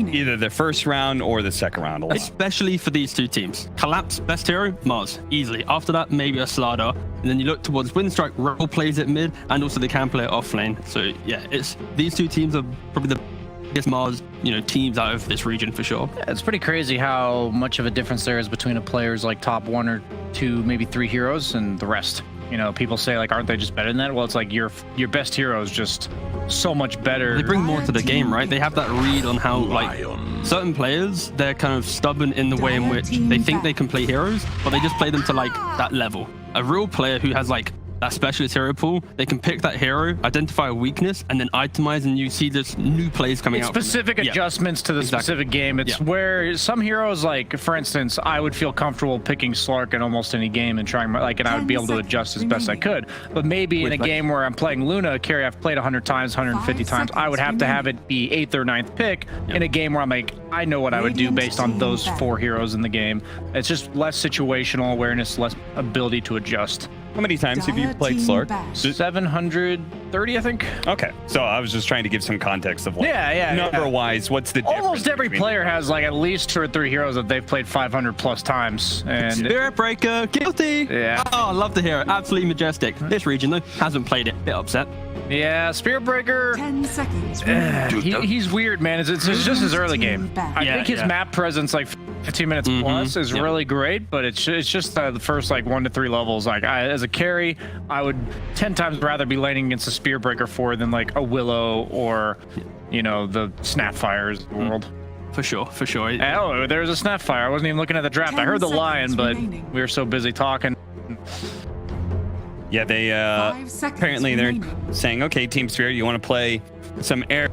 either the first round or the second round a lot. Especially for these 2 teams. Collapse, best hero, Mars, easily. After that, maybe a Slada. And then you look towards Windstrike, Rebel plays it mid, and also they can play it off lane. So yeah, these 2 teams are probably the biggest Mars, teams out of this region for sure. Yeah, it's pretty crazy how much of a difference there is between a player's like top 1 or 2, maybe 3 heroes and the rest. You know, people say like, aren't they just better than that? Well, it's like your best hero is just so much better. They bring more to the game, right? They have that read on how like certain players, they're kind of stubborn in the way in which they think they can play heroes, but they just play them to like that level. A real player who has like that specialist hero pool, they can pick that hero, identify a weakness, and then itemize, and you see this new plays coming out. Specific adjustments to the specific game. It's where some heroes, like for instance, I would feel comfortable picking Slark in almost any game and trying and I would be able to adjust as best I could. But maybe in a game where I'm playing Luna, a carry I've played 100 times, 150 times, I would have to have it be 8th or 9th pick in a game where I'm like, I know what I would do based on those 4 heroes in the game. It's just less situational awareness, less ability to adjust. How many times have you played Slark? 730, I think. Okay, so I was just trying to give some context of like, number-wise, what's the difference? Almost every player has like at least 2 or 3 heroes that they've played 500 plus times. And Spirit Breaker, guilty. Yeah. Oh, I love to hear it. Absolutely majestic. This region though hasn't played it. Bit upset. Yeah, Spirit Breaker. 10 seconds. He's weird, man. It's just his early game. I think his map presence, like 15 minutes plus, is really great, but it's just the first like 1 to 3 levels. Like as a carry, I would 10 times rather be laning against a Spirit Breaker 4 than like a Willow or, you know, the Snapfires of the world. For sure. Oh, there's a Snapfire. I wasn't even looking at the draft. I heard the lion, but we were so busy talking. Yeah, they apparently they're saying, okay, Team Spirit, you want to play some area?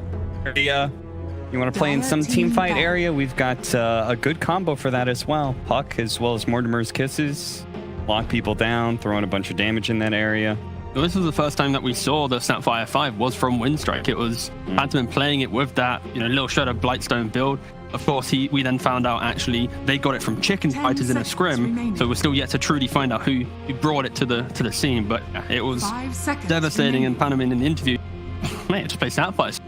You want to play in some team fight area? We've got a good combo for that as well. Puck as well as Mortimer's Kisses. Lock people down, throwing a bunch of damage in that area. Well, this was the first time that we saw the Snapfire 5 was from Windstrike. It was Phantom playing it with that, you know, little Shredder Blightstone build. Of course, we then found out actually they got it from Chicken Fighters in a scrim, so we're still yet to truly find out who brought it to the scene. But it was devastating. And Panamin in the interview, man, just play Snapfire.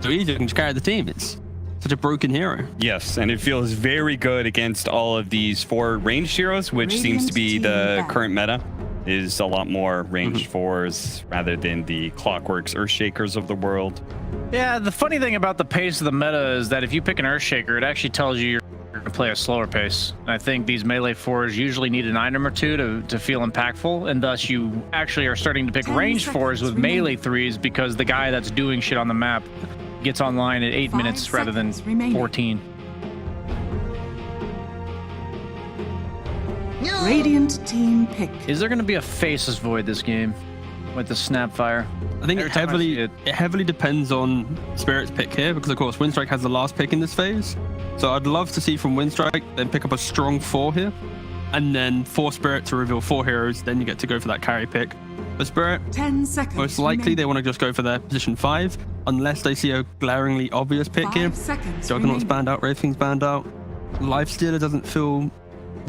So easy, you can just carry the team. It's such a broken hero. Yes, and it feels very good against all of these 4 ranged heroes, which seems to be the current meta. Is a lot more ranged 4s rather than the Clockworks, Earthshakers of the world. Yeah, the funny thing about the pace of the meta is that if you pick an Earthshaker, it actually tells you you're going to play a slower pace. And I think these melee 4s usually need an item or two to feel impactful, and thus you actually are starting to pick ranged 4s with melee 3s because the guy that's doing shit on the map gets online at 8 minutes rather than 14. Radiant team pick. Is there going to be a Faceless Void this game with the Snapfire? I think it heavily depends on Spirit's pick here, because of course Windstrike has the last pick in this phase. So I'd love to see from Windstrike then pick up a strong 4 here, and then for Spirit to reveal 4 heroes. Then you get to go for that carry pick. For Spirit, 10 seconds. Most likely they want to just go for their position 5, unless they see a glaringly obvious pick here. Juggernaut's banned out, Wraithking's banned out. Lifestealer doesn't feel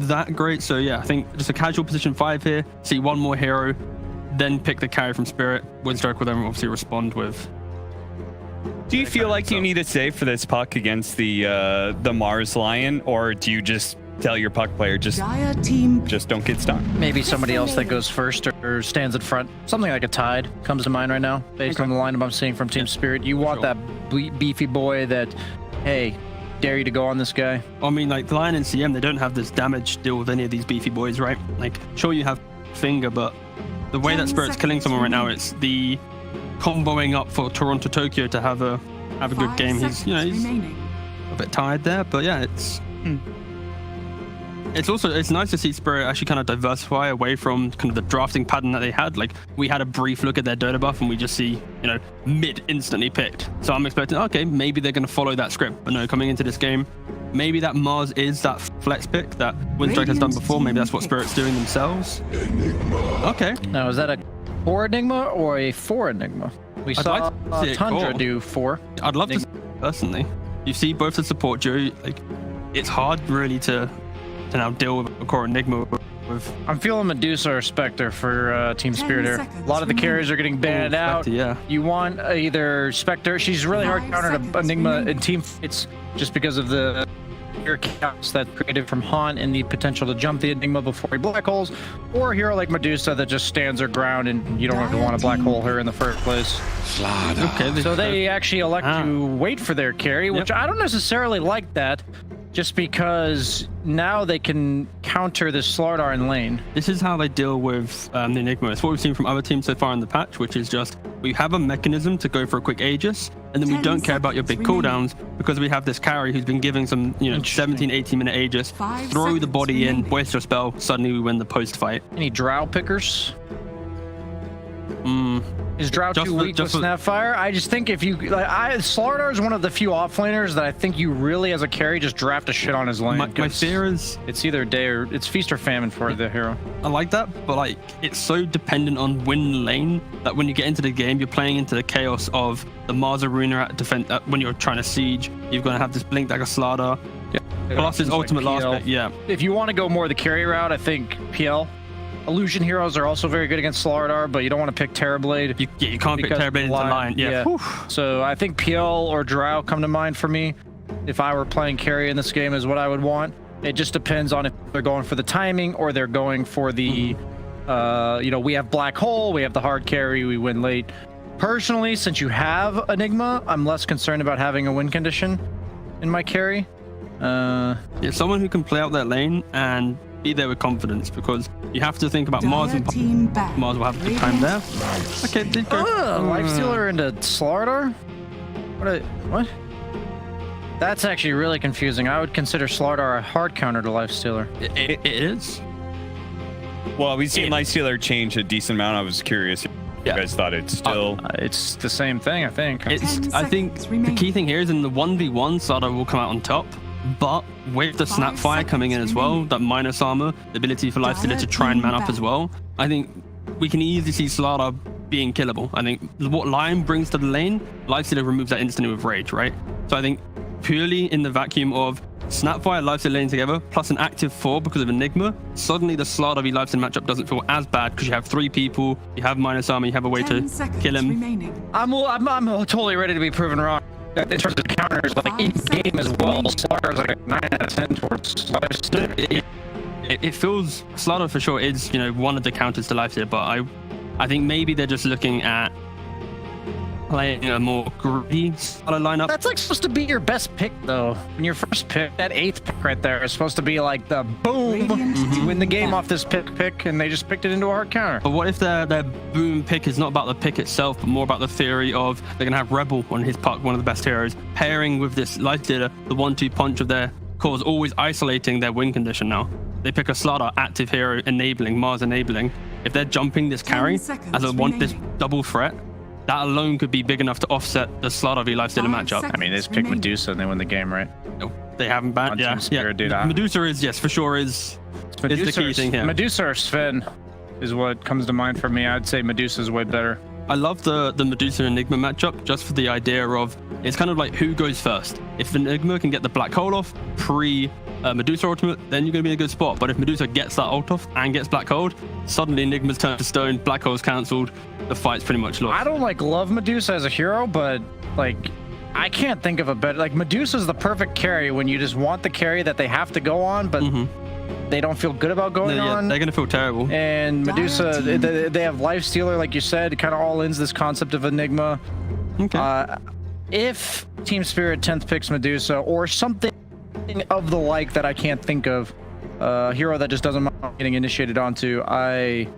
that great, so yeah, I think just a casual position 5 here, see 1 more hero, then pick the carry from Spirit. Windstrike will then obviously respond with. Do you feel like you need a save for this Puck against the Mars Lion, or do you just tell your Puck player just don't get stunned? Maybe somebody else that goes first or stands in front. Something like a Tide comes to mind right now, based on the lineup I'm seeing from Team Spirit. You want that beefy boy that, hey, dare you to go on this guy? I mean, like the Lion and CM, they don't have this damage deal with any of these beefy boys, right? Like, sure, you have Finger, but the way that Spirit's killing someone right now, it's the comboing up for Toronto Tokyo to have a good game. He's a bit tired there, but yeah, it's nice to see Spirit actually kind of diversify away from kind of the drafting pattern that they had. Like, we had a brief look at their Dota buff and we just see, you know, mid instantly picked. So I'm expecting, okay, maybe they're going to follow that script. But no, coming into this game, maybe that Mars is that flex pick that Windstrike has done before. Maybe that's what Spirit's doing themselves. Okay. Now, is that a 4 Enigma or a 4 Enigma? We saw Tundra do 4. I'd love to see it, personally. You see both the support duo, like, it's hard really to now deal with a core Enigma with. I'm feeling Medusa or Spectre for Team Spirit here. A lot of the carries are getting banned out. Spectre, yeah. You want either Spectre. She's really hard to counter to Enigma in team fights just because of the chaos that's created from Haunt and the potential to jump the Enigma before he black holes, or a hero like Medusa that just stands her ground and you don't have to want to black hole her in the first place. Okay, so they actually elect to wait for their carry, which I don't necessarily like that. Just because now they can counter this Slardar in lane. This is how they deal with the Enigma. It's what we've seen from other teams so far in the patch, which is just we have a mechanism to go for a quick Aegis, and then we don't care about your big cooldowns because we have this carry who's been giving some, 17, 18 minute Aegis, throw the body in, waste your spell, suddenly we win the post fight. Any Drow pickers? Is Drow too weak with Snapfire? I just think if you Slardar is one of the few offlaners that I think you really, as a carry, just draft a shit on his lane. My fear is it's either it's feast or famine for the hero. I like that, but like it's so dependent on win lane that when you get into the game, you're playing into the chaos of the Mars Arena at defense. When you're trying to siege, you're going to have this Blink Dagger Slardar. Yeah. Plus his ultimate last bit. Yeah. If you want to go more the carry route, I think PL. Illusion heroes are also very good against Slardar, but you don't want to pick Terrorblade. You can't pick Terrorblade into Lion. Yeah. So I think PL or Drow come to mind for me. If I were playing carry in this game is what I would want. It just depends on if they're going for the timing or they're going for the, we have Black Hole, we have the hard carry, we win late. Personally, since you have Enigma, I'm less concerned about having a win condition in my carry. Yeah, someone who can play out their lane and be there with confidence, because you have to think about Mars and Mars will have the time there. Okay, did go. Lifestealer into Slardar? What? That's actually really confusing. I would consider Slardar a hard counter to Lifestealer. It is. Well, we've seen Lifestealer change a decent amount. I was curious if you guys thought it's still... it's the same thing, I think. I think the key thing here is in the 1v1, Slardar will come out on top. But with the Snapfire coming in as well, that minus armor, the ability for Lifestealer to try and man up as well, I think we can easily see Slardar being killable. I think what Lion brings to the lane, Lifestealer removes that instantly with Rage, right? So I think purely in the vacuum of Snapfire, Lifestealer lane together, plus an active 4 because of Enigma, suddenly the Slardar v Lifestealer matchup doesn't feel as bad because you have 3 people, you have minus armor, you have a way to kill him. Remaining. I'm totally ready to be proven wrong. In terms of counters, like in game as well, Slardar is like a 9 out of 10 towards Lifestealer. It feels Slardar for sure is, you know, one of the counters to Lifestealer, but I think maybe they're just looking at playing a more greedy Slardar lineup. That's like supposed to be your best pick, though. When your first pick, that 8th pick right there is supposed to be like the boom, win the game off this pick, and they just picked it into a hard counter. But what if their boom pick is not about the pick itself, but more about the theory of they're going to have Rebel on his puck, one of the best heroes, pairing with this Lifestealer, the 1-2 punch of their cause, always isolating their win condition now. They pick a Slardar active hero enabling, Mars enabling. If they're jumping this carry as this double threat, that alone could be big enough to offset the Slardar v Lifestealer matchup. I mean, they just pick Medusa and they win the game, right? No, they haven't banned. Yeah. Medusa is, yes, for sure is the key thing here. Medusa or Sven is what comes to mind for me. I'd say Medusa is way better. I love the Medusa Enigma matchup just for the idea of it's kind of like who goes first. If Enigma can get the black hole off pre Medusa ultimate, then you're going to be in a good spot. But if Medusa gets that ult off and gets black hole, suddenly Enigma's turned to stone, black hole's cancelled, the fight's pretty much lost. I don't love Medusa as a hero, but I can't think of a better, Medusa's the perfect carry when you just want the carry that they have to go on, but they don't feel good about going on. They're going to feel terrible. And Medusa, they have Lifestealer, like you said, it kind of all ends this concept of Enigma. Okay. If Team Spirit 10th picks Medusa or something of the like that I can't think of, a hero that just doesn't mind getting initiated onto, I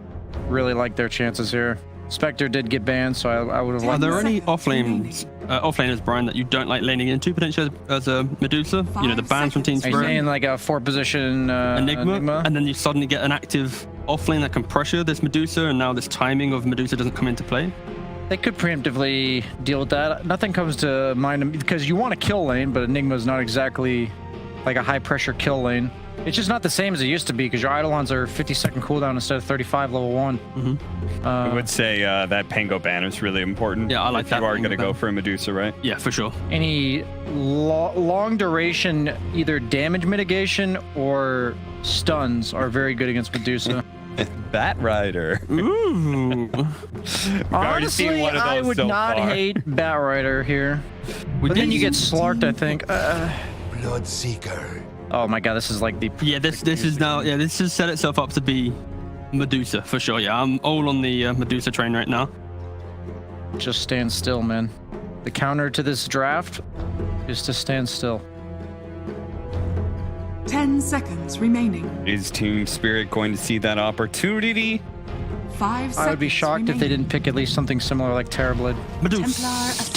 really like their chances here. Spectre did get banned, so I would have liked. Are there any offlaners, Brian, that you don't like laning into potentially as a Medusa? You know, the bans from Team Spirit. Are you saying like a 4-position Enigma, and then you suddenly get an active offlane that can pressure this Medusa, and now this timing of Medusa doesn't come into play? They could preemptively deal with that. Nothing comes to mind because you want a kill lane, but Enigma is not exactly like a high-pressure kill lane. It's just not the same as it used to be because your Eidolons are 50-second cooldown instead of 35 level 1. I would say that Pango banner is really important. Yeah, I like that. You are going to go for a Medusa, right? Yeah, for sure. Any long duration, either damage mitigation or stuns are very good against Medusa. Bat Rider. Ooh. Honestly, I would not hate Bat Rider here. But then you get Slarked, I think. Bloodseeker. Oh my god, this is like the... Yeah, this has set itself up to be Medusa for sure. Yeah, I'm all on the Medusa train right now. Just stand still, man. The counter to this draft is to stand still. 10 seconds remaining. Is Team Spirit going to see that opportunity? 5 seconds I would be shocked if they didn't pick at least something similar like Terrorblade. Medusa.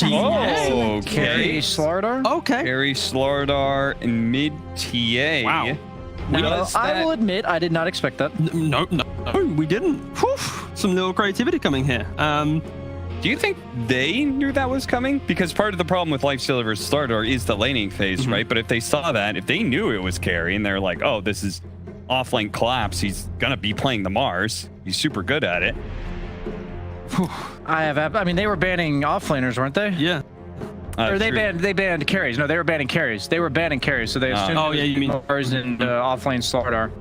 Oh, Carry Slardar? Okay. Carry Slardar in mid TA. Wow. I will admit, I did not expect that. No, we didn't. Whew, some little creativity coming here. Do you think they knew that was coming? Because part of the problem with Lifestealer versus Slardar is the laning phase, right? But if they saw that, if they knew it was carry and they're like, oh, this is offlane collapse, he's gonna be playing the Mars. He's super good at it. I mean, they were banning offlaners, weren't they? Yeah. Or they banned carries. No, they were banning carries. They were banning carries, so they assumed you mean Mars and offlane Slardar.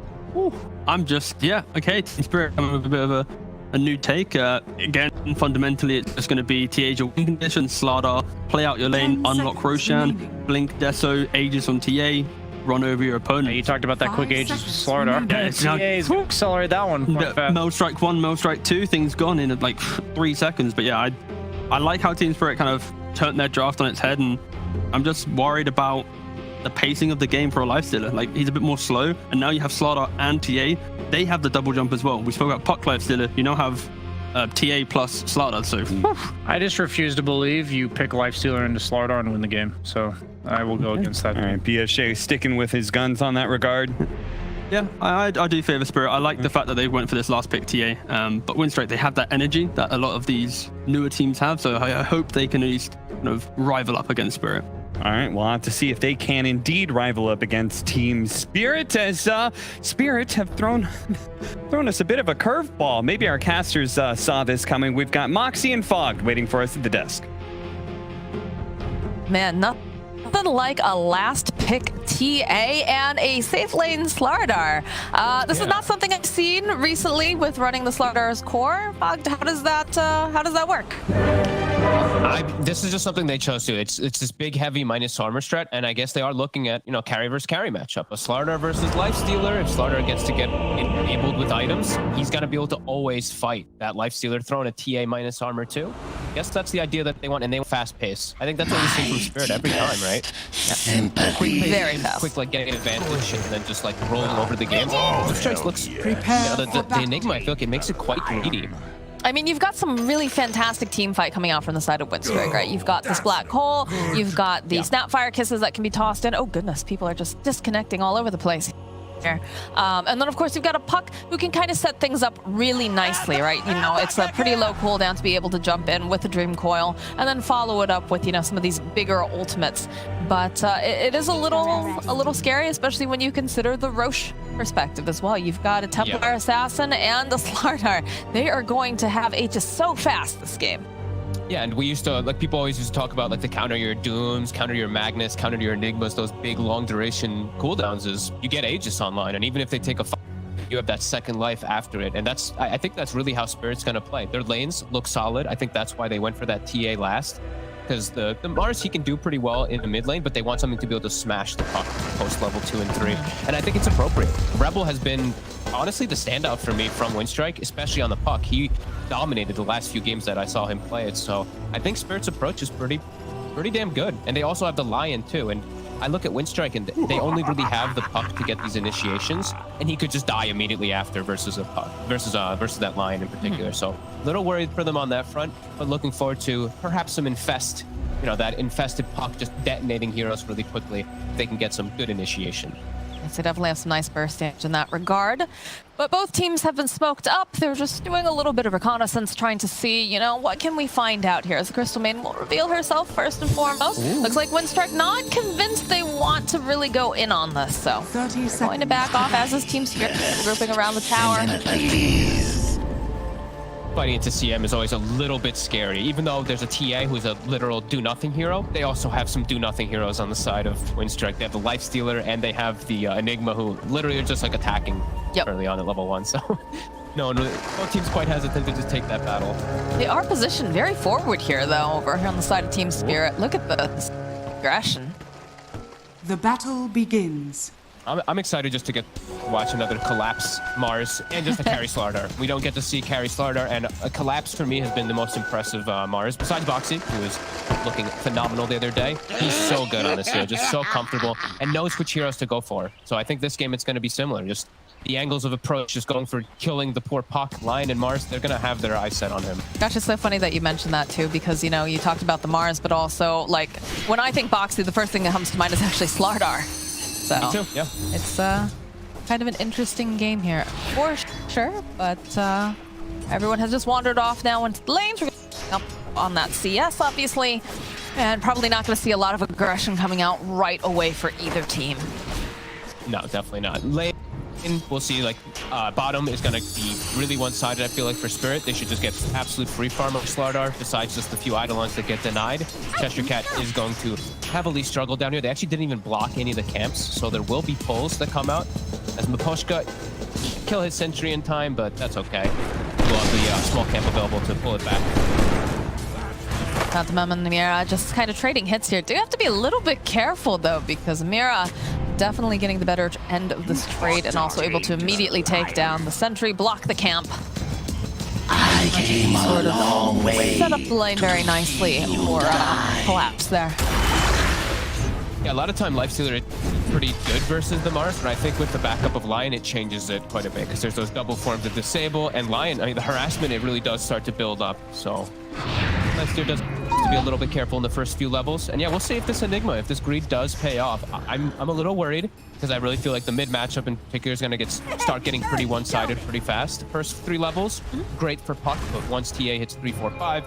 I'm just okay. Team Spirit coming with a bit of a new take. Again, fundamentally, it's just going to be TA win condition, Slardar, play out your lane, unlock Roshan, blink Deso, Aegis on TA, run over your opponent. Yeah, you talked about that quick Aegis with Slardar. Yeah, TA's gonna accelerate that one. Mel Strike 1, Mel Strike 2, things gone in like 3 seconds. But yeah, I like how Team Spirit kind of turned their draft on its head, and I'm just worried about the pacing of the game for a Lifestealer. Like, he's a bit more slow, and now you have Slardar and TA. They have the double jump as well. We spoke about Puck Lifestealer. You now have TA plus Slardar, so... I just refuse to believe you pick Lifestealer into Slardar and win the game, so I will go against that. All right, BSJ sticking with his guns on that regard. Yeah, I do favor Spirit. I like the fact that they went for this last pick, TA. But Winstrike, they have that energy that a lot of these newer teams have, so I hope they can at least kind of rival up against Spirit. All right, we'll have to see if they can indeed rival up against Team Spirit, as Spirit have thrown us a bit of a curveball. Maybe our casters saw this coming. We've got Moxie and Fogged waiting for us at the desk. Man, nothing like a last pick TA and a safe lane Slardar. This is not something I've seen recently with running the Slardar's core. Fogged, how does that work? This is just something they chose to. It's this big, heavy minus armor strat, and I guess they are looking at, carry versus carry matchup. A Slardar versus Lifestealer. If Slardar gets to get enabled with items, he's got to be able to always fight that Lifestealer, throwing a TA minus armor too. I guess that's the idea that they want, and they want fast pace. I think that's what we see from Spirit every time, right? Yeah. Quick pace, very fast. Quick, like getting an advantage, and then just like rolling over the game. The strikes looks. Prepare the Enigma, I feel like it makes it quite greedy. I mean, you've got some really fantastic team fight coming out from the side of Winstrike, right? You've got this black hole, you've got the Snapfire kisses that can be tossed in. Oh goodness, people are just disconnecting all over the place here. And then of course you've got a Puck who can kind of set things up really nicely, right? It's a pretty low cooldown to be able to jump in with the Dream Coil and then follow it up with, some of these bigger ultimates. But it is a little scary, especially when you consider the Roche perspective as well. You've got a Templar Assassin and a Slardar. They are going to have Aegis so fast this game. Yeah, and we used to, people always used to talk about, the counter your Dooms, counter your Magnus, counter your Enigmas, those big, long duration cooldowns is you get Aegis online, and even if they take a you have that second life after it, and I think that's really how Spirit's going to play. Their lanes look solid. I think that's why they went for that TA last, because the Mars, he can do pretty well in the mid lane, but they want something to be able to smash the Puck post level 2 and 3, and I think it's appropriate. Rebel has been honestly the standout for me from Winstrike, especially on the Puck. He dominated the last few games that I saw him play it, so I think Spirit's approach is pretty damn good. And they also have the Lion too, and I look at Winstrike and they only really have the Puck to get these initiations, and he could just die immediately after versus a Puck, versus that Lion in particular. So a little worried for them on that front, but looking forward to perhaps some infest, that infested Puck just detonating heroes really quickly if they can get some good initiation. Yes, they definitely have some nice burst damage in that regard. But both teams have been smoked up. They're just doing a little bit of reconnaissance, trying to see, what can we find out here? As the Crystal Maiden will reveal herself first and foremost. Looks like Winstrike not convinced they want to really go in on this, so 30 seconds. Going to back off as his team's here, grouping around the tower. Fighting into CM is always a little bit scary. Even though there's a TA who's a literal do-nothing hero, they also have some do-nothing heroes on the side of Winstrike. They have the Lifestealer, and they have the Enigma, who literally are just attacking early on at level 1. So no, both teams quite hesitant to just take that battle. They are positioned very forward here, though, over here on the side of Team Spirit. Look at the aggression. The battle begins. I'm excited just to watch another collapse Mars and just a carry Slardar. We don't get to see carry Slardar, and a collapse for me has been the most impressive Mars, besides Boxy, who was looking phenomenal the other day. He's so good on this hero, just so comfortable, and knows which heroes to go for. So I think this game it's going to be similar. Just the angles of approach, just going for killing the poor Puck, Lion, and Mars. They're going to have their eyes set on him. Gosh, it's so funny that you mentioned that too, because, you talked about the Mars, but also, when I think Boxy, the first thing that comes to mind is actually Slardar. So me too, yeah. It's kind of an interesting game here for sure, but everyone has just wandered off now into the lanes. We're up on that CS, obviously, and probably not going to see a lot of aggression coming out right away for either team. No, definitely not. Lane, we'll see, bottom is going to be really one-sided, I feel like, for Spirit. They should just get absolute free farm of Slardar, besides just the few Eidolons that get denied. Cheshire Cat is going to heavily struggle down here. They actually didn't even block any of the camps, so there will be pulls that come out. As Miposhka kill his sentry in time, but that's okay. We'll have the small camp available to pull it back. Phantom and Mira just kind of trading hits here. Do have to be a little bit careful, though, because Mira definitely getting the better end of this trade and also able to immediately take down the sentry, block the camp. sort of set up the lane very nicely for collapse there. Yeah, a lot of time Lifestealer is pretty good versus the Mars, but I think with the backup of Lion, it changes it quite a bit because there's those double forms of Disable and Lion. I mean, the harassment, it really does start to build up. So Lifestealer does have to be a little bit careful in the first few levels. And yeah, we'll see if this Enigma, if this greed does pay off. I'm a little worried because I really feel like the mid matchup in particular is going to start getting pretty one-sided pretty fast. The first 3 levels, great for Puck, but once TA hits 3, 4, 5,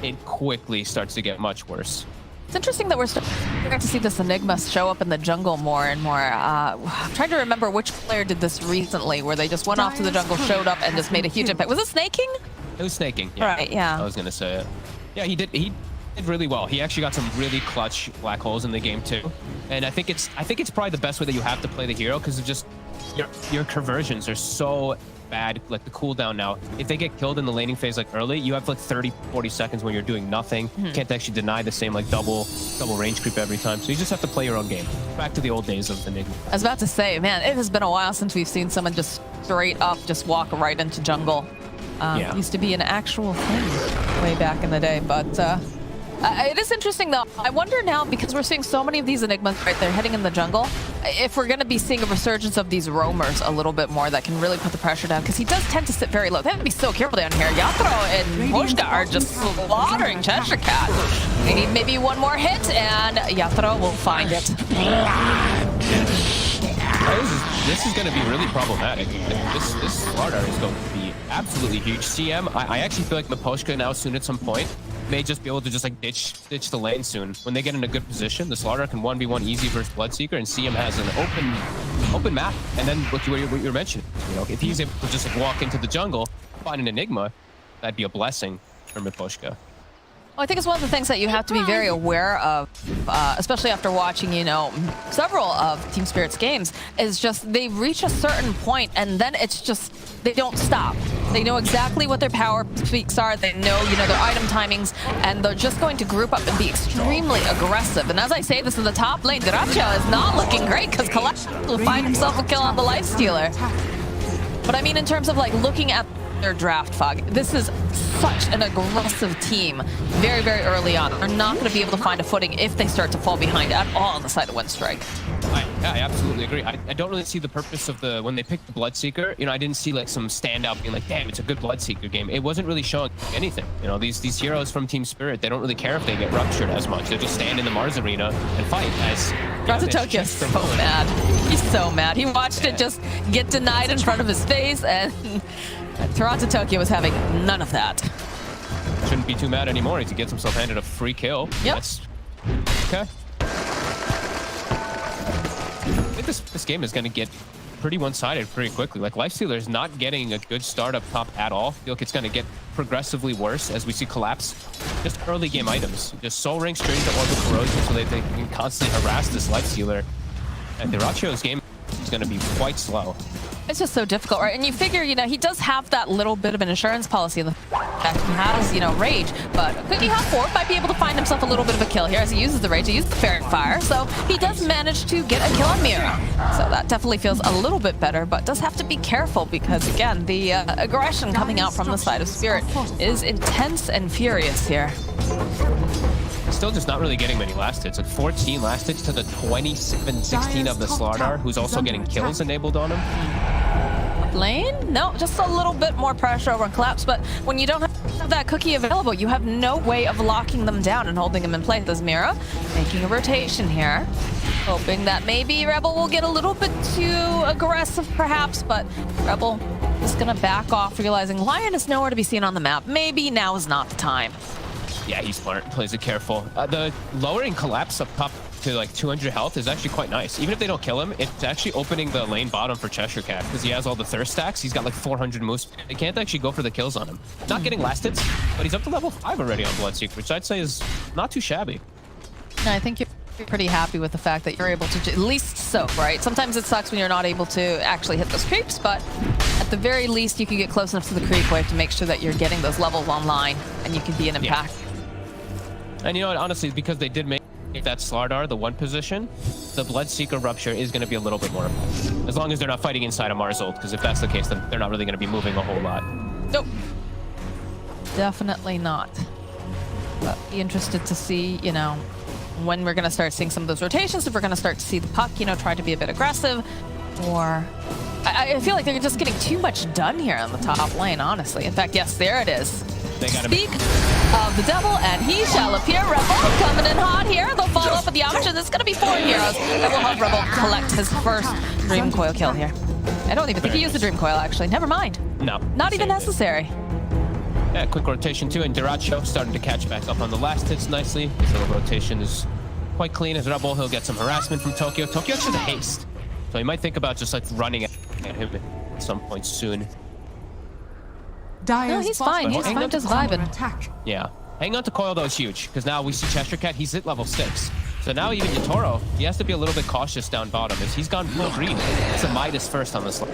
it quickly starts to get much worse. It's interesting that we're starting to see this Enigma show up in the jungle more and more. I'm trying to remember which player did this recently, where they just went off to the jungle, showed up, and just made a huge impact. Was it Snaking? It was Snaking. Yeah. Right, yeah. I was going to say it. Yeah, he did really well. He actually got some really clutch black holes in the game too. And I think it's probably the best way that you have to play the hero because of just your conversions are so bad, like the cooldown now. If they get killed in the laning phase like early, you have like 30-40 seconds when you're doing nothing. Can't actually deny the same like double range creep every time. So you just have to play your own game. Back to the old days of Enigma. I was about to say, man, it has been a while since we've seen someone just straight up just walk right into jungle. Used to be an actual thing way back in the day, but it is interesting though. I wonder now, because we're seeing so many of these Enigmas right there heading in the jungle, if we're going to be seeing a resurgence of these roamers a little bit more that can really put the pressure down, because he does tend to sit very low. They have to be so careful down here. Yatro and Poshka are just slaughtering Cheshire Cat. We need maybe one more hit and Yatro will find it. This is going to be really problematic. This Slardar is going to be absolutely huge. CM, I actually feel like Miposhka now soon at some point may just be able to just like ditch the lane soon. When they get in a good position, the Slardar can 1v1 easy versus Bloodseeker, and CM has an open map. And then what you're mentioning, you know, if he's able to just like walk into the jungle, find an Enigma, that'd be a blessing for Miposhka. Well, I think it's one of the things that you have to be very aware of, especially after watching, you know, several of Team Spirit's games, is just they reach a certain point and then it's just, they don't stop. They know exactly what their power peaks are. They know, you know, their item timings, and they're just going to group up and be extremely aggressive. And as I say this in the top lane, Diracho is not looking great because Collapse will find himself a kill on the Lifestealer. But I mean, in terms of like looking at their draft, Fog, this is such an aggressive team very, very early on. They're not going to be able to find a footing if they start to fall behind at all on the side of Windstrike. I absolutely agree. I don't really see the purpose of when they picked the Bloodseeker, you know, I didn't see like some standout being like, damn, it's a good Bloodseeker game. It wasn't really showing anything. You know, these heroes from Team Spirit, they don't really care if they get ruptured as much. They just stand in the Mars arena and fight as... Ratatokia's so mad. He's so mad. He watched it just get denied in front of his face, and Ratatokia was having none of that. Shouldn't be too mad anymore. He gets himself handed a free kill. Yep. That's okay. I think this game is going to get pretty one-sided pretty quickly. Like, Lifestealer is not getting a good start up top at all. I feel like it's going to get progressively worse as we see Collapse. Just early game items. Just Soul Ring straight into Orbital Corrosion so that they can constantly harass this Lifestealer. And Diracho's game is going to be quite slow. It's just so difficult, right? And you figure, you know, he does have that little bit of an insurance policy in the fact he has, you know, Rage, but Cookie Hot 4 might be able to find himself a little bit of a kill here as he uses the Rage. He uses the Ferret Fire, so he does manage to get a kill on Mira. So that definitely feels a little bit better, but does have to be careful because, again, the aggression coming out from the side of Spirit is intense and furious here. Still just not really getting many last hits. Like 14 last hits to the 27-16 of the Slardar, who's also getting kills enabled on him. Lane? No, just a little bit more pressure over Collapse, but when you don't have that cookie available, you have no way of locking them down and holding them in place. As Mira making a rotation here, hoping that maybe Rebel will get a little bit too aggressive perhaps, but Rebel is gonna back off, realizing Lion is nowhere to be seen on the map. Maybe now is not the time. Yeah, he's smart, plays it careful. The lowering Collapse up top to like 200 health is actually quite nice. Even if they don't kill him, it's actually opening the lane bottom for Cheshire Cat because he has all the thirst stacks. He's got like 400 moves. They can't actually go for the kills on him. Not getting last hits, but he's up to level 5 already on Bloodseeker, which I'd say is not too shabby. No, I think you're pretty happy with the fact that you're able to at least soak, right? Sometimes it sucks when you're not able to actually hit those creeps, but at the very least you can get close enough to the creep wave to make sure that you're getting those levels online and you can be an impact. Yeah. And you know what, honestly, because they did make that Slardar the 1 position, the Bloodseeker Rupture is going to be a little bit more effective. As long as they're not fighting inside of Mars ult, because if that's the case, then they're not really going to be moving a whole lot. Nope. definitely not. But be interested to see, you know, when we're going to start seeing some of those rotations, if we're going to start to see the puck, you know, try to be a bit aggressive, or... I feel like they're just getting too much done here on the top lane, honestly. In fact, yes, there it is. Speak of the devil, and he shall appear. Rebel coming in hot here. They'll follow up with the option. It's going to be 4 heroes that will help Rebel collect his first Dream Coil kill here. I don't even think he used the Dream Coil, actually. Never mind. No. Not even necessary. Yeah, quick rotation too, and Diracho starting to catch back up on the last hits nicely. His little rotation is quite clean as Rebel. He'll get some harassment from Tokyo. Tokyo actually has a haste, so he might think about just like running at him at some point soon. No, he's fine. He's fine, just vibing. Yeah. Hang on to Coil though is huge, because now we see Cheshire Cat, he's at level 6. So now even Yatoro, he has to be a little bit cautious down bottom, as he's gone full green. It's a Midas first on this line.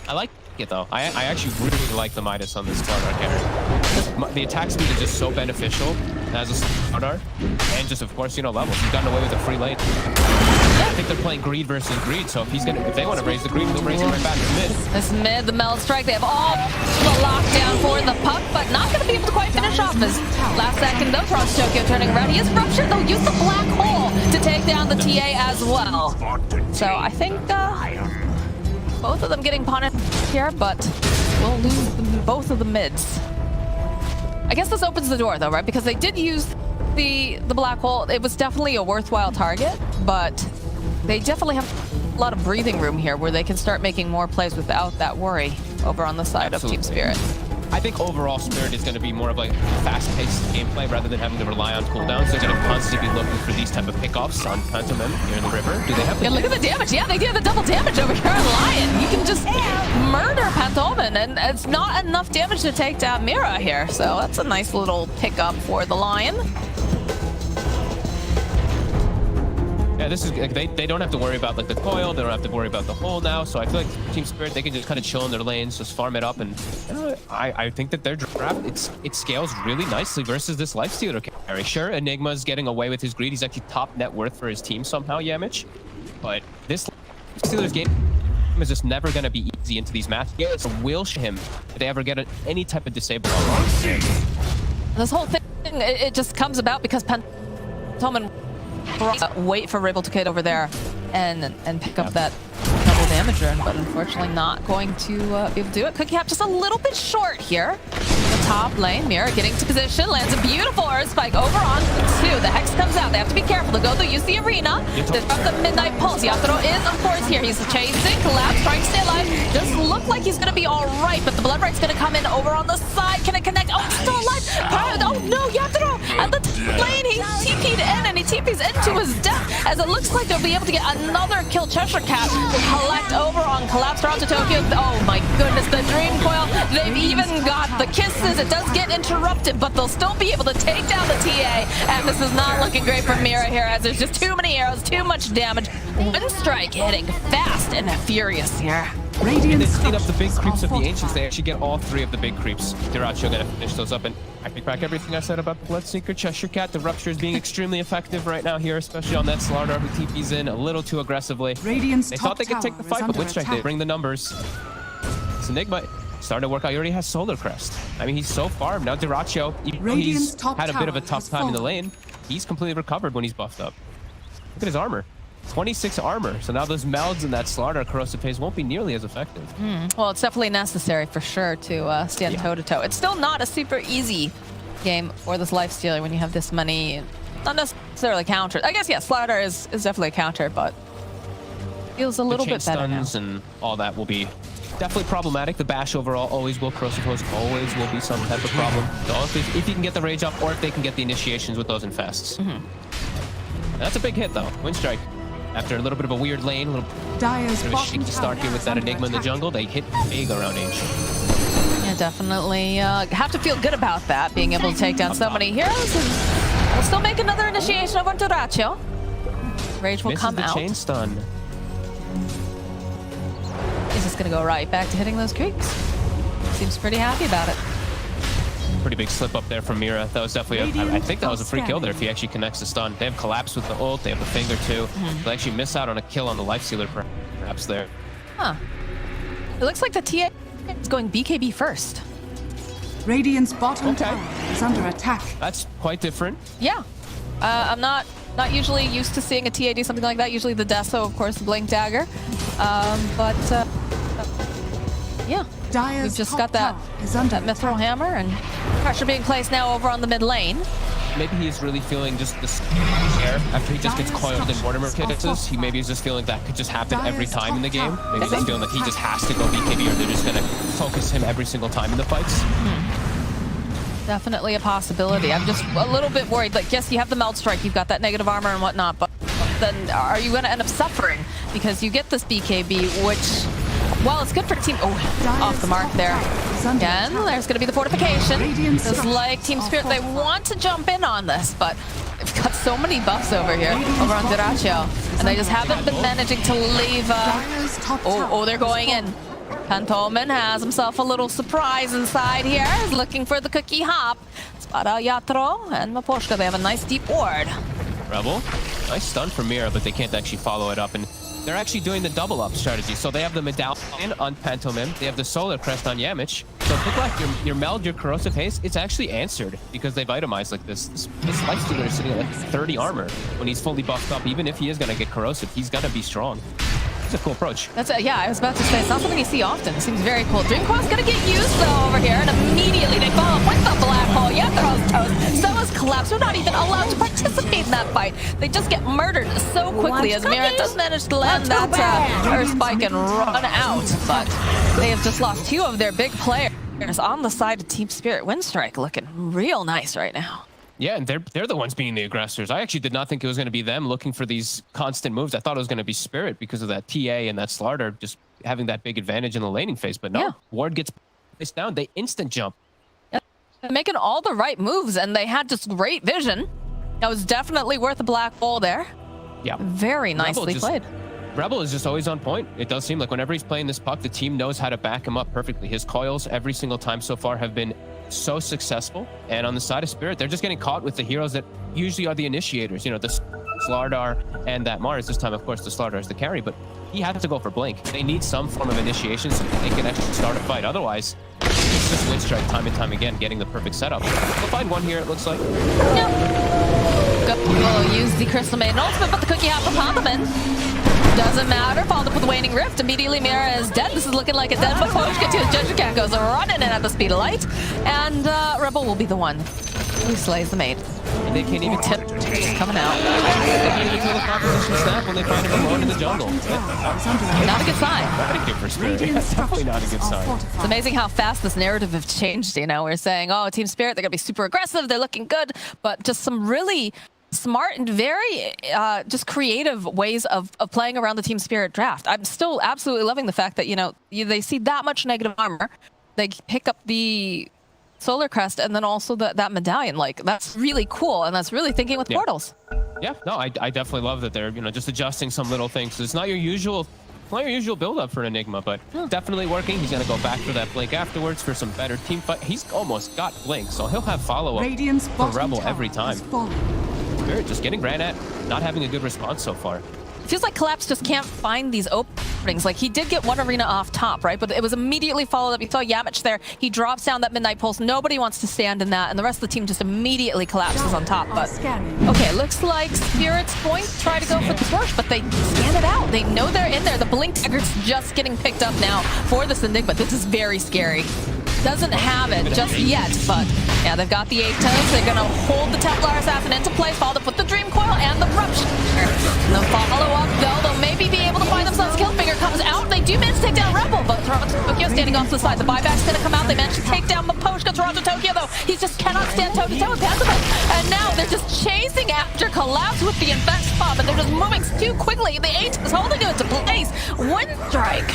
I like it though. I actually really like the Midas on this Slardar character. The attack speed is just so beneficial as a Slardar, and just of course, you know, levels. He's gotten away with a free lane. I think they're playing greed versus greed, so if they want to raise the greed, they'll raise it right back to mid. This mid, the Meld Strike, they have all the lockdown for the puck, but not going to be able to quite finish off as last second though. Cross Tokyo turning around. He is ruptured. They'll use the black hole to take down the TA as well. So I think both of them getting punished here, but we'll lose both of the mids. I guess this opens the door though, right? Because they did use the black hole. It was definitely a worthwhile target, but they definitely have a lot of breathing room here where they can start making more plays without that worry over on the side of Team Spirit. I think overall Spirit is going to be more of like fast-paced gameplay rather than having to rely on cooldowns. They're going to constantly be looking for these type of pickoffs on Pantomime here in the river. Do they have? Yeah, look at the damage. Yeah, they do the double damage over here on Lion. You can just murder Pantomime, and it's not enough damage to take down Mira here. So that's a nice little pickup for the Lion. Yeah, this is like, they don't have to worry about like the coil. They don't have to worry about the hole now. So I feel like Team Spirit, they can just kind of chill in their lanes, just farm it up, and I think that their draft it scales really nicely versus this Lifestealer carry. Sure, Enigma's getting away with his greed. He's actually top net worth for his team somehow, Yamich. But this Lifestealer's game is just never going to be easy into these matches. It will show him if they ever get any type of disable. This whole thing, it just comes about because Pantomime wait for Rebel to get over there and pick up that double damage rune, but unfortunately not going to be able to do it. Cookie Cap just a little bit short here. The top lane, Mira getting to position, lands a beautiful Earth Spike over on 2. The Hex comes out. They have to be careful to go. They'll use the arena. They've got the Midnight Pulse. Yatoro is, of course, here. He's chasing. Collapse, trying to stay alive. Does look like he's going to be all right, but the Blood Right's going to come in over on the side. Can it connect? Oh, it's still alive. Oh, no, Yatoro at the lane. He TP'd in, and he TP's into his death, as it looks like they'll be able to get another kill. Cheshire Cat will collect over on Collapse around to Tokyo. Oh, my goodness, the Dream Coil. They've even got the kisses. It does get interrupted, but they'll still be able to take down the TA, and this is not looking great for Mira here, as there's just too many arrows, too much damage. Windstrike hitting fast and furious here. And they clean up the big creeps of the Ancients. They actually get all 3 of the big creeps. Diracho gonna finish those up, and I can crack everything I said about the Bloodseeker. Cheshire Cat, the Rupture is being extremely effective right now here, especially on that Slardar who TP's in a little too aggressively. They thought they could take the fight, but Windstrike did bring the numbers. It's Enigma starting to work out. He already has Solar Crest. I mean, he's so farmed. Now Diracho, even though he's had a bit of a tough time in the lane, he's completely recovered when he's buffed up. Look at his armor. 26 armor. So now those melds and that Slardar corrosive phase won't be nearly as effective. Well, it's definitely necessary for sure to stand toe-to-toe. It's still not a super easy game for this Lifestealer when you have this many, not necessarily counters. I guess, yeah, Slardar is definitely a counter, but feels a little bit better now. And all that will be definitely problematic. The bash overall always will, corrosive hose always will be some type of problem. So if you can get the rage off, or if they can get the initiations with those infests. That's a big hit though. Windstrike. After a little bit of a weird lane, a little bit of a shaky start here with that Enigma in the jungle, they hit big around Ancient. Yeah, definitely have to feel good about that, being able to take down so many heroes. And we'll still make another initiation over to Diracho. Rage will come out. Chain stun. He's just going to go right back to hitting those creeps. Seems pretty happy about it. Pretty big slip up there from Mira. That was definitely I think that was a free kill there if he actually connects the stun. They have Collapse with the ult. They have the finger too. They'll actually miss out on a kill on the Lifestealer perhaps there. Huh. It looks like the TA It's going BKB first. Radiant's bottom tower is under attack. That's quite different. Yeah. I'm not usually used to seeing a TA do something like that. Usually the Deso, of course, the Blink Dagger. Yeah. We've just got that Mithril Hammer and pressure being placed now over on the mid lane. Maybe he's really feeling just this air after he just gets coiled in Mortimer kisses. He maybe is just feeling that could just happen every time in the game. Maybe he's feeling like he just has to go BKB or they're just going to focus him every single time in the fights. Definitely a possibility. I'm just a little bit worried. Like, yes, you have the Meld Strike, you've got that negative armor and whatnot, but then are you going to end up suffering? Because you get this BKB, which, while it's good for team... Oh, off the mark there. Again, there's going to be the fortification. Just like Team Spirit, they want to jump in on this, but they've got so many buffs over here, over on Dyrachyo, and they just haven't been managing to leave... Oh, they're going in. Pantomen has himself a little surprise inside here. He's looking for the cookie hop. Spada Yatro and Maposhka, they have a nice deep ward. Rebel, nice stun from Mira, but they can't actually follow it up. And they're actually doing the double up strategy. So they have the medallion on Pantomim. They have the solar crest on Yamich. So it look like your meld, your corrosive haste, it's actually answered because they've itemized like this. This Lifestealer is sitting at like 30 armor when he's fully buffed up. Even if he is going to get corrosive, he's going to be strong. It's a cool approach. Yeah, I was about to say, it's not something you see often. It seems very cool. Dreamcore's gonna get used though over here, and immediately they follow up with the black hole. Yathro's toast. So is Collapse. They're not even allowed to participate in that fight. They just get murdered so quickly as Mira does manage to land that Earth Spike and run out. But they have just lost 2 of their big players on the side of Team Spirit. Windstrike looking real nice right now. Yeah, and they're the ones being the aggressors. I actually did not think it was going to be them looking for these constant moves. I thought it was going to be Spirit because of that TA and that Slardar just having that big advantage in the laning phase. But no, Ward gets placed down. They instant jump. Yeah. Making all the right moves, and they had just great vision. That was definitely worth a black hole there. Yeah. Very nicely played. Rebel is just always on point. It does seem like whenever he's playing this puck, the team knows how to back him up perfectly. His coils every single time so far have been so successful. And on the side of Spirit, they're just getting caught with the heroes that usually are the initiators. You know, the Slardar and that Mars. This time, of course, the Slardar is the carry, but he has to go for Blink. They need some form of initiation so they can actually start a fight. Otherwise, it's just Windstrike time and time again, getting the perfect setup. We'll find one here, it looks like. We'll use the Crystal Maiden ultimate, but the cookie hop upon them in. Doesn't matter. Followed up with the Waning Rift. Immediately, Mira is dead. This is looking like a dead Maposhka too. Judge Cat goes running in at the speed of light. And Rebel will be the one who slays the maid. And they can't even tip. He's coming out. They can't even tell the composition snap when they find him alone in the jungle. Not a good sign. Not a good for Spirit. Yeah, definitely not a good sign. It's amazing how fast this narrative have changed. You know, we're saying, oh, Team Spirit, they're going to be super aggressive. They're looking good. But just some really smart and very just creative ways of playing around the Team Spirit draft. I'm still absolutely loving the fact that, you know, they see that much negative armor. They pick up the Solar Crest and then also that medallion. Like, that's really cool, and that's really thinking with portals. Yeah, no, I definitely love that they're, you know, just adjusting some little things. It's not your usual build-up for an Enigma, but definitely working. He's going to go back for that Blink afterwards for some better team fight. He's almost got Blink, so he'll have follow-up for Rebel every time. Spirit just getting ran at, not having a good response so far. Feels like Collapse just can't find these openings. Like, he did get one arena off top, right? But it was immediately followed up. You saw Yamich there. He drops down that Midnight Pulse. Nobody wants to stand in that, and the rest of the team just immediately collapses on top. But okay, looks like Spirit's going to try to go for the rush, but they scan it out. They know they're in there. The Blink Dagger's just getting picked up now for this Enigma. This is very scary. Doesn't have it just yet, but yeah, they've got the 8 toes. They're gonna hold the Templar Assassin into place, followed up with the Dream Coil and the Rupture. And the follow-up, though, they'll maybe be able to find themselves. Killfinger comes out. They do manage to take down Rebel, but Toronto Tokyo standing off to the side. The buyback's gonna come out. They manage to take down Maposhka. Toronto Tokyo, though, he just cannot stand toe-to-toe with Pantomim. And now they're just chasing after Collapse with the Invest Bomb, and they're just moving too quickly. The 8 is holding it into place. Windstrike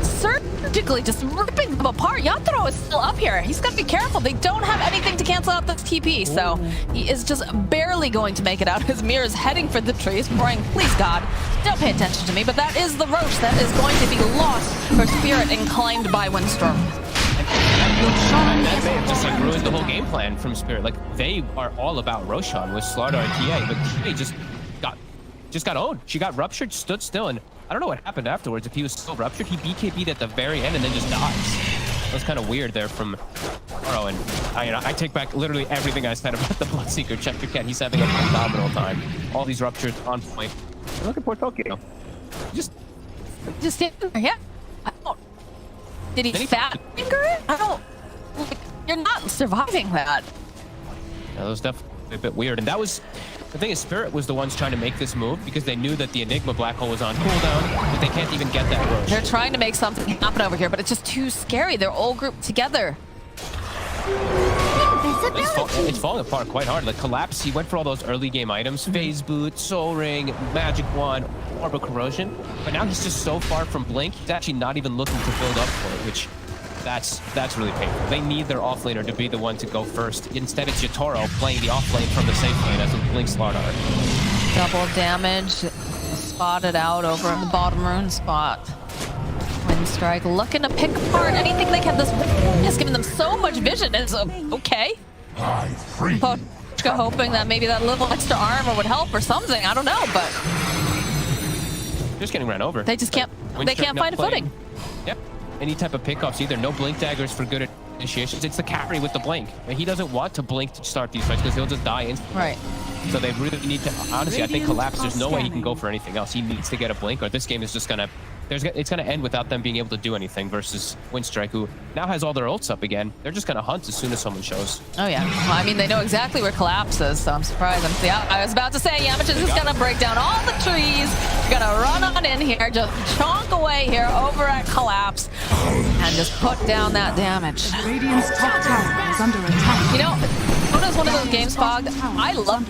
surgically just ripping them apart. Yatro is still up here. He's got to be careful. They don't have anything to cancel out this TP, so he is just barely going to make it out. His mirror is heading for the trees, praying, please God, don't pay attention to me. But that is the Roche that is going to be lost for Spirit and claimed by Windstorm. That may have just like ruined the whole game plan from Spirit. Like, they are all about Roshan with Slardar and TA, but TA just got owned. She got ruptured, stood still, and I don't know what happened afterwards. If he was still ruptured, he BKB'd at the very end and then just dies. That was kind of weird there from Toro, and I take back literally everything I said about the Bloodseeker. Check your cat. He's having a phenomenal time. All these ruptures on point. And look at poor Tokyo. Just yeah. I don't. Did he fat finger it? I don't. Like, you're not surviving that. That was definitely a bit weird, and that was the thing. Is Spirit was the ones trying to make this move because they knew that the Enigma black hole was on cooldown, but they can't even get that roach. They're trying to make something happen over here, but it's just too scary. They're all grouped together. It's falling apart quite hard. Like Collapse, he went for all those early game items: Phase Boot, Soul Ring, Magic Wand, Orb of Corrosion. But now he's just so far from Blink, he's actually not even looking to build up for it, which that's really painful. They need their offlaner to be the one to go first. Instead, it's Yatoro playing the offlane from the safe lane as a Blink Slardar. Double damage, spotted out over in the bottom rune spot. Windstrike looking to pick apart anything they can. This has given them so much vision. It's okay. Pochka hoping that maybe that little extra armor would help or something. I don't know, but just getting ran over. They just can't. They can't find a footing. Yep. Any type of pickups either. No blink daggers for good initiations. It's the carry with the blink. And he doesn't want to blink to start these fights because he'll just die instantly. Right. So they really need to. Honestly, I think Collapse. There's no way he can go for anything else. He needs to get a blink, or this game is just gonna. It's gonna end without them being able to do anything. Versus Windstrike, who now has all their ults up again. They're just gonna hunt as soon as someone shows. Oh yeah. Well, I mean, they know exactly where Collapse is, so I'm surprised. I was about to say, Yamcha is gonna break down all the trees. Gonna run on in here, just chonk away here over at Collapse, and just put down that damage. Radiant's top tower is under attack. You know, when it was one of those games, Fog, I love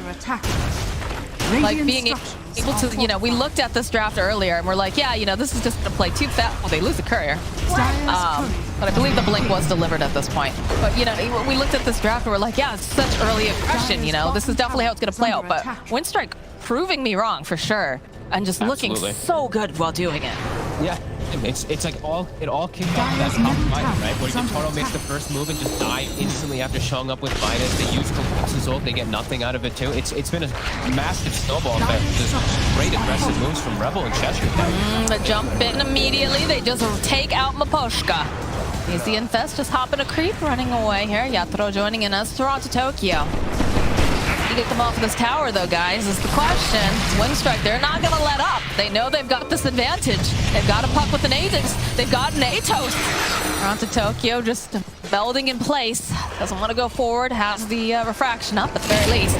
like being able to, you know, we looked at this draft earlier and we're like, yeah, you know, this is just gonna play too fast. Well, they lose the courier. But I believe the blink was delivered at this point. But, you know, we looked at this draft and we're like, yeah, it's such early aggression, you know, this is definitely how it's gonna play out. But Windstrike proving me wrong for sure. And just looking so good while doing it. Yeah. It's like it all kicked off that top fight, right? Where Yatoro makes the first move and just die instantly after showing up with Midas. They use Collapse's ult, they get nothing out of it too. It's been a massive snowball effect. Just great aggressive moves from Rebel and Cheshire. They jump in immediately. They just take out Maposhka. Easy Infest just hopping a creep, running away here. Yatoro joining in as Toronto Tokyo. To get them off of this tower though, guys, is the question. It's Windstrike, they're not gonna let up. They know they've got this advantage. They've got a puck with an Aegis. They've got an Atos. Toronto Tokyo just melding in place. Doesn't want to go forward, has the refraction up at the very least.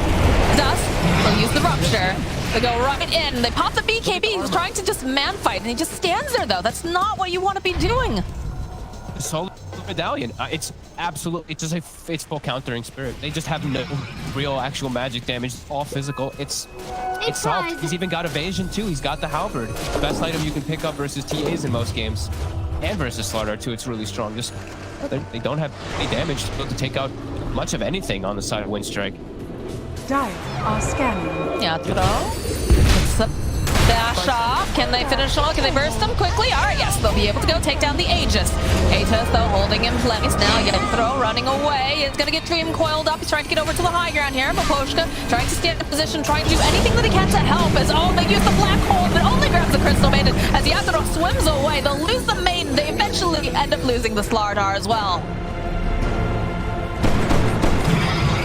Does. They'll use the rupture. They go right in. They pop the BKB. He's trying to just man fight, and he just stands there though. That's not what you want to be doing. Solar Medallion. It's absolutely just it's full countering Spirit. They just have no real actual magic damage. It's all physical. It's solved. He's even got evasion too. He's got the halberd. Best item you can pick up versus TAs in most games, and versus Slardar too. It's really strong. Just they don't have any damage to be able to take out much of anything on the side of Windstrike. Dire are scanning. Yeah, it's a dash off. Can they finish off? Can they burst them quickly? All right, yes, they'll be able to go take down the Aegis. Aegis, though, holding in place now. Yatoro running away. It's going to get Dream coiled up. He's trying to get over to the high ground here. Maposhka trying to stand in position, trying to do anything that he can to help. As they use the black hole, but only grabs the Crystal Maiden. As Yatoro swims away, they'll lose the Maiden. They eventually end up losing the Slardar as well.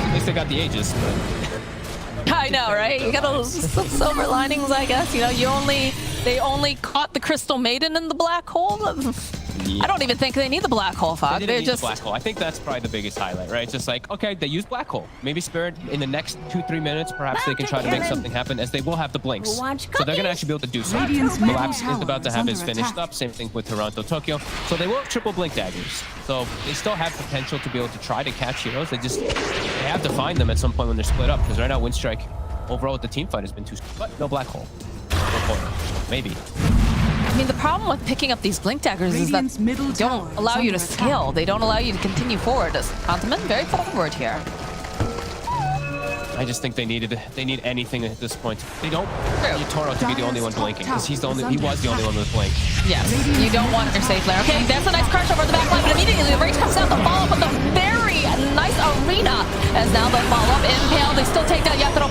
At least they got the Aegis, but... I know, right? You got some silver linings, I guess. You know, they only caught the Crystal Maiden in the black hole. Yeah. I don't even think they need the black hole, Fog. They just black hole. I think that's probably the biggest highlight, right? It's just like, okay, they use black hole. Maybe Spirit in the next 2-3 minutes, perhaps they can try to make something happen, as they will have the blinks. So they're gonna actually be able to do something. Collapse is about to have his finished up. Same thing with Toronto Tokyo. So they will have triple blink daggers. So they still have potential to be able to try to catch heroes. They have to find them at some point when they're split up. Because right now Windstrike overall with the team fight has been too, but no black hole. No corner. Maybe. I mean, the problem with picking up these blink daggers is that they don't allow you to scale. They don't allow you to continue forward. Continent very forward here. I just think they need anything at this point. They don't want Yatoro to be the only one blinking, because he was the only one with blink. Yes, you don't want your safe layer. Okay, there's a nice crush over the back line, but immediately the Rage comes out to follow up with a very nice arena. As now they follow up, impale, they still take down Yatoro,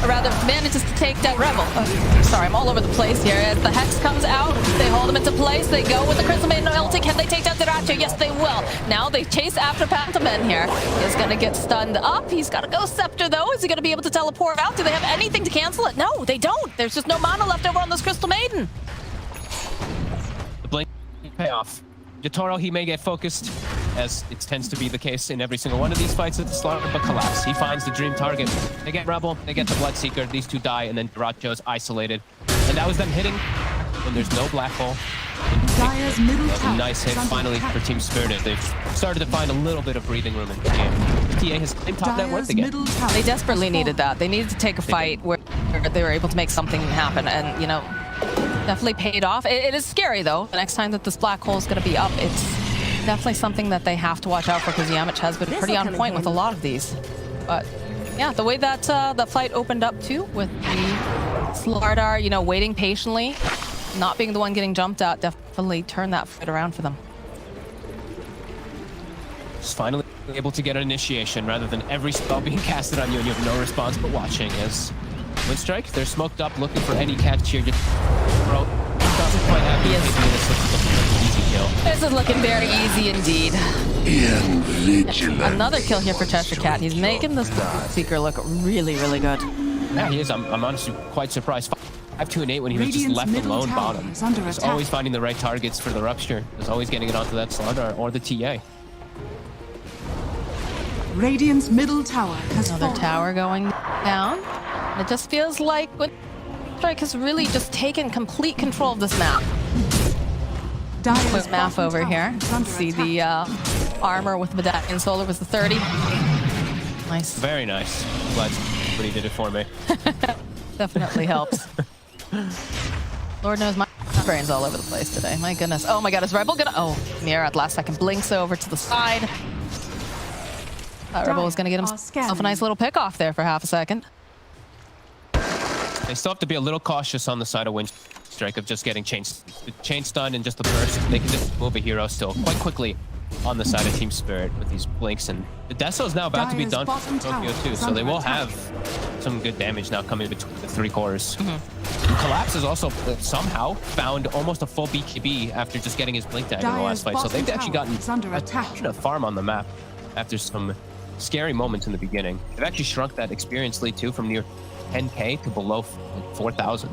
or rather manages to take down Rebel. Oh, sorry, I'm all over the place here. As the Hex comes out, they hold him into place. They go with the Crystal Maiden ulti. Can they take down Diracho? Yes, they will. Now they chase after Pantomen here. He's going to get stunned up. He's got to go Scepter, though. Is he going to be able to teleport out? Do they have anything to cancel it? No, they don't. There's just no mana left over on this Crystal Maiden. The blink payoff. Jotaro, he may get focused, as it tends to be the case in every single one of these fights at the slaughter, but collapse. He finds the dream target. They get Rebel, they get the Bloodseeker, these two die, and then Diracho's isolated. And that was them hitting when there's no black hole. Dire's middle That was a tower nice hit is under finally attack. for Team Spirit. They've started to find a little bit of breathing room in the game. TA has claimed top net worth Dire's again. middle tower They desperately has needed fallen. that. They needed to take a fight where they were able to make something happen, and, you know, definitely paid off. It is scary, though. The next time that this black hole is going to be up, it's definitely something that they have to watch out for, because Yamich has been pretty on point with a lot of these. But yeah, the way that the fight opened up too, with the Slardar, you know, waiting patiently, not being the one getting jumped at, definitely turned that fight around for them. Just finally able to get an initiation rather than every spell being casted on you and you have no response but watching. As Windstrike, they're smoked up looking for any catch here. Bro, doesn't quite have the easy kill. This is looking very easy indeed. Invigilance. Another kill here for Cheshire Cat. He's making this Seeker look really, really good. Yeah, he is. I'm honestly quite surprised. 5, 2, and 8 when he was just Radiant's left middle alone tower bottom. is under He's attack. always finding the right targets for the rupture. He's always getting it onto that Slardar or the TA. Radiant's middle tower has Another fallen. tower going down. And it just feels like Strike has really just taken complete control of this map. Dire's Quick map bottom over tower here. is under See attack. the armor with Medallion Solar was the 30. Nice. Very nice. Glad somebody did it for me. Definitely helps. Lord knows my brain's all over the place today. My goodness. Oh my god, is Rebel gonna... Oh, Mira at last second blinks over to the side. Thought Rebel was gonna get himself a nice little pick off there for half a second. They still have to be a little cautious on the side of Windstrike of just getting chain stun and just the burst. They can just move a hero still quite quickly on the side of Team Spirit with these blinks. And the Deso is now about to be Dire's done for bottom Tokyo tower too, is so they under will attack. have some good damage now coming between the three cores. Collapse has also somehow found almost a full BKB after just getting his blink down in the Dire's last fight. So bottom they've actually tower gotten is under a attack. ton of farm on the map after some scary moments in the beginning. They've actually shrunk that experience lead too from near 10k to below 4,000.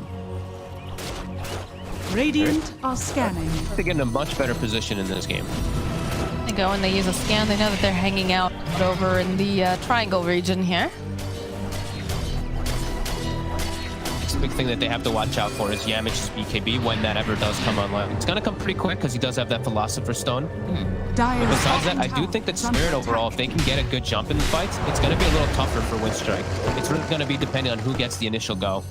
Radiant are scanning. They get in a much better position in this game. They go and they use a scan. They know that they're hanging out over in the triangle region here. It's a big thing that they have to watch out for is Yamich's BKB when that ever does come online. It's gonna come pretty quick because he does have that Philosopher's Stone. Dire's But besides that, bottom I do tower think that is under Spirit overall, if attack. they can get a good jump in the fights, it's gonna be a little tougher for Windstrike. It's really gonna be depending on who gets the initial go.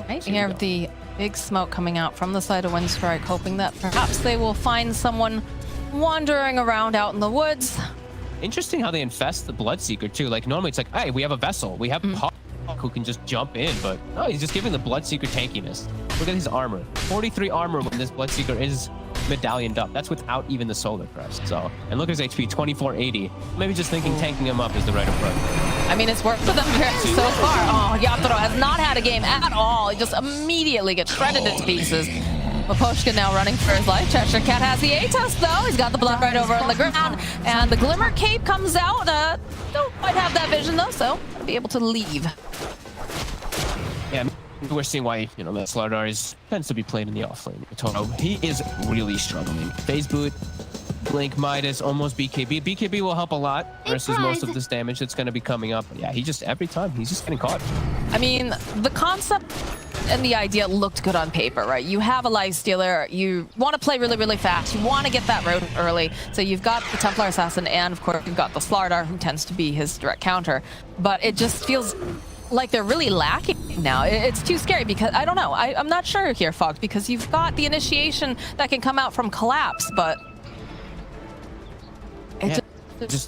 Right here with the big smoke coming out from the side of Windstrike, hoping that perhaps they will find someone wandering around out in the woods. Interesting how they infest the Bloodseeker too. Like normally it's like, hey, we have a vessel, we have Hawk who can just jump in, but no, he's just giving the Bloodseeker tankiness. Look at his armor. 43 armor when this Bloodseeker is medallioned up. That's without even the solar crest. So, and look at his HP, 2480. Maybe just thinking tanking him up is the right approach. I mean, it's worked for them here so far. Oh, Yatoro has not had a game at all. He just immediately gets shredded into pieces. Maposhka now running for his life. Cheshire Cat has the A-Tusk, though. He's got the blood right over on the ground. And the Glimmer Cape comes out. Don't quite have that vision, though, so I'll be able to leave. Yeah, we're seeing why, you know, that Slardar tends to be played in the offlane. Toro, he is really struggling. Phase boot, Blink, Midas, almost BKB. BKB will help a lot versus most of this damage that's going to be coming up. But yeah, he just, every time, he's just getting caught. I mean, the concept and the idea looked good on paper, right? You have a lifestealer, you want to play really, really fast, you want to get that road early, so you've got the Templar Assassin, and of course you've got the Slardar, who tends to be his direct counter. But it just feels like they're really lacking now. It's too scary because, I don't know, I'm not sure here, Fox, because you've got the initiation that can come out from Collapse, but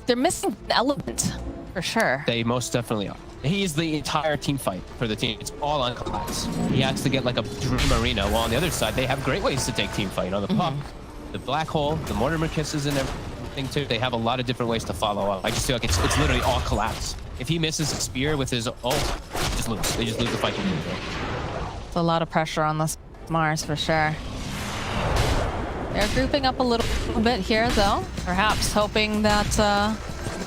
they're missing an element, for sure. They most definitely are. He's the entire team fight for the team. It's all on Collapse. He has to get like a dream arena, while on the other side, they have great ways to take team fight. On the pop, the black hole, the Mortimer kisses, and thing too. They have a lot of different ways to follow up. I just feel like it's literally all collapse. If he misses a spear with his ult, they just lose. They just lose the fight. It's a lot of pressure on this Mars for sure. They're grouping up a little bit here though, perhaps hoping that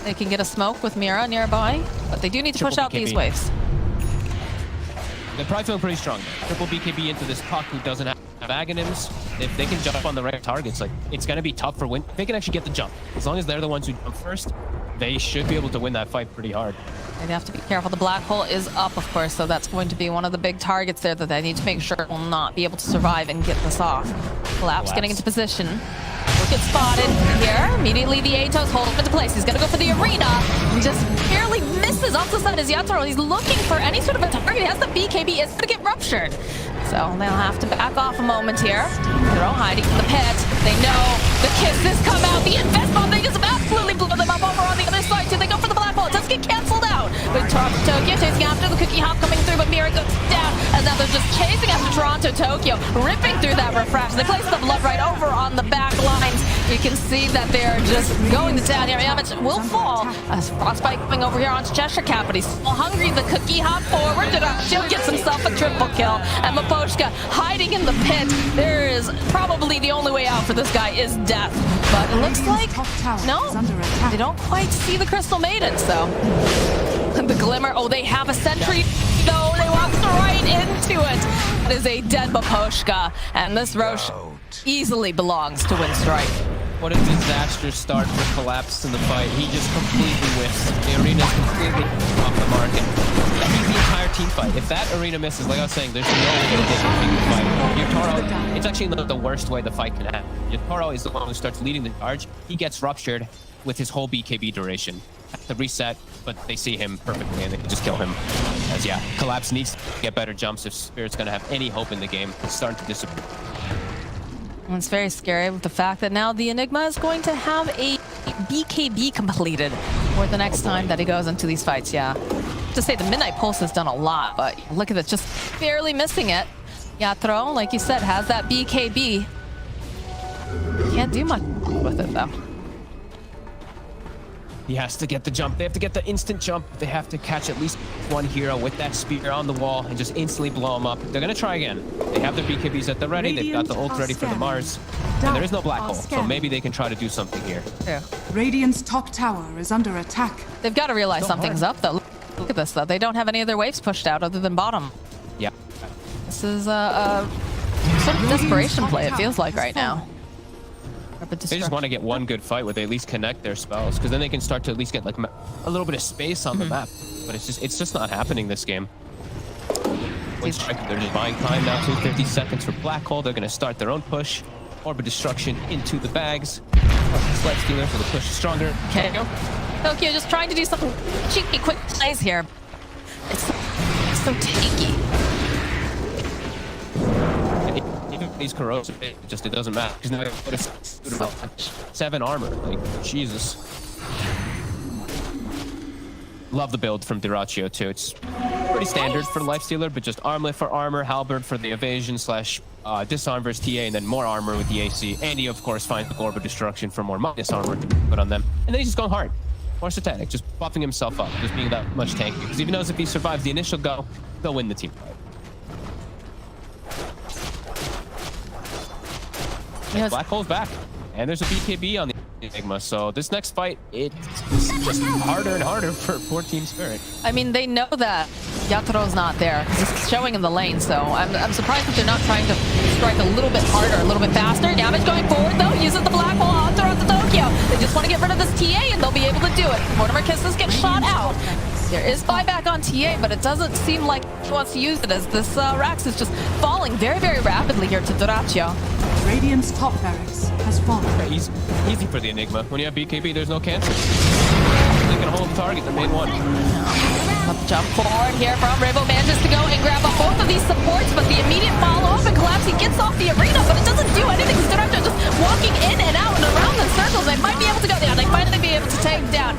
they can get a smoke with Mira nearby, but they do need to push out these waves. They're probably feeling pretty strong. Triple BKB into this Puck who doesn't have Aghanims. If they can jump on the right targets, like it's going to be tough for win. They can actually get the jump. As long as they're the ones who jump first, they should be able to win that fight pretty hard. They have to be careful. The black hole is up, of course, so that's going to be one of the big targets there that they need to make sure will not be able to survive and get this off. Collapse getting into position. Will get spotted here. Immediately the Atos hold him into place. He's going to go for the arena. Just barely misses off the side as Yatoro. He's looking for any sort of a target. He has the BKB. It's going to get ruptured. So they'll have to back off a moment here. They're all hiding in the pit. They know the kisses come out. The invest bomb, they just absolutely blew them up over on the other side too. They go for the black hole. It does get canceled out. With Toronto Tokyo chasing after the cookie hop coming through, but Mira goes down. And now they're just chasing after Toronto Tokyo, ripping through that refraction. They place the blood right over on the back lines. You can see that they're just going to down here. Yamich will fall. As Frostbite coming over here onto Cheshire Cap, but he's still hungry. The cookie hop forward. Jill gets himself a triple kill. And Mapochka hiding in the pit. There is probably the only way out for this guy is death. But it looks like, no, they don't quite see the Crystal Maiden, so. The Glimmer, oh, they have a sentry, though. They walked right into it. That is a dead Mapochka. And this Roche easily belongs to Winstrike. What a disastrous start for Collapse in the fight. He just completely whiffs. The arena's completely off the market. That means the entire team fight. If that arena misses, like I was saying, there's no way to get a big fight. Yatoro, it's actually the worst way the fight can happen. Yatoro is the one who starts leading the charge. He gets ruptured with his whole BKB duration. The reset, but they see him perfectly and they can just kill him. As yeah, Collapse needs to get better jumps if Spirit's going to have any hope in the game. It's starting to disappear. And it's very scary with the fact that now the Enigma is going to have a BKB completed for the next time that he goes into these fights. Yeah, to say the Midnight Pulse has done a lot, but look at it, just barely missing it. Yatoro, like you said, has that BKB. Can't do much with it though. He has to get the jump. They have to get the instant jump. They have to catch at least one hero with that spear on the wall and just instantly blow him up. They're going to try again. They have their BKBs at the ready. They've got the ult ready for the Mars. And there is no black hole, so maybe they can try to do something here. Yeah. Radiant's top tower is under attack. They've got to realize something's up, though. Look at this, though. They don't have any other waves pushed out other than bottom. Yeah. This is a sort of desperation play, it feels like right now. They just want to get one good fight where they at least connect their spells, because then they can start to at least get like a little bit of space on the map. But it's just not happening this game. They're just buying time now, 250 seconds for Black Hole. They're going to start their own push. Orb of Destruction into the bags. Sled Stealer for the push stronger. Okay. Tokyo just trying to do something cheeky, quick plays here. It's so tanky. These corrosive, it doesn't matter. Because now they put 7 armor. Like, Jesus. Love the build from Diraccio too. It's pretty standard for Lifestealer, but just armlet for armor, halberd for the evasion / disarm versus TA, and then more armor with the AC. And he, of course, finds the Orb of Destruction for more minus armor to put on them. And then he's just going hard. More satanic, just buffing himself up, just being that much tanky. Because he knows if he survives the initial go, they'll win the team fight. Yes. Black Hole's back, and there's a BKB on the Enigma, so this next fight, it's just harder and harder for poor Team Spirit. I mean, they know that Yatoro's not there. He's showing in the lane, so I'm surprised that they're not trying to strike a little bit harder, a little bit faster. Damage going forward, though, uses the Black Hole on Toronto Tokyo. They just want to get rid of this TA, and they'll be able to do it. Mortimer Kisses get shot out. There is buyback on TA, but it doesn't seem like he wants to use it, as this Rax is just falling very, very rapidly here to Diraccio. Radiant's top barracks has fallen. Yeah, easy for the Enigma. When you have BKB, there's no cancer. They can hold the target, the main one. Jump forward here from Rabo, manages to go and grab up both of these supports, but the immediate follow-up and Collapse, he gets off the arena, but it doesn't do anything. Director just walking in and out and around in circles. They might be able to go down. They might be able to take down.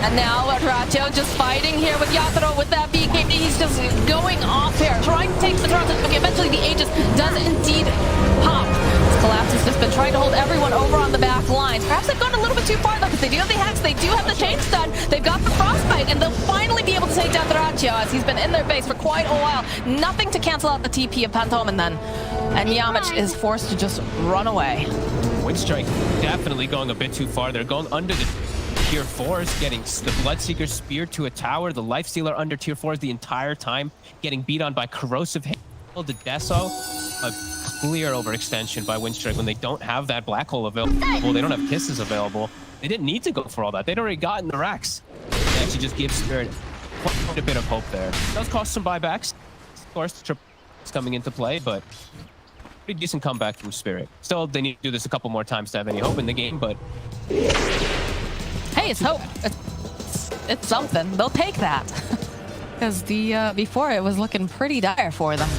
And now Racho just fighting here with Yatoro with that BKB. He's just going off here, trying to take the Toronto. Eventually the Aegis does indeed pop. Collapse has just been trying to hold everyone over on the back lines. Perhaps they've gone a little bit too far though, because they do have the Hex, they do have the Chain Stun, they've got the Frostbite, and they'll finally be able to take down Thrachio as he's been in their base for quite a while. Nothing to cancel out the TP of Pantomen then. And Yamich is forced to just run away. Windstrike definitely going a bit too far. They're going under the tier 4s, getting the Bloodseeker speared to a tower, the Lifestealer under tier 4s the entire time, getting beat on by Corrosive Hail, the Deso. A clear overextension by Windstrike when they don't have that Black Hole available. They don't have Kisses available. They didn't need to go for all that. They'd already gotten the racks. They actually just give Spirit quite a bit of hope there. It does cost some buybacks. Of course, the triple is coming into play, but pretty decent comeback from Spirit. Still, they need to do this a couple more times to have any hope in the game, but... Hey, it's hope. It's something. They'll take that. Because before it was looking pretty dire for them.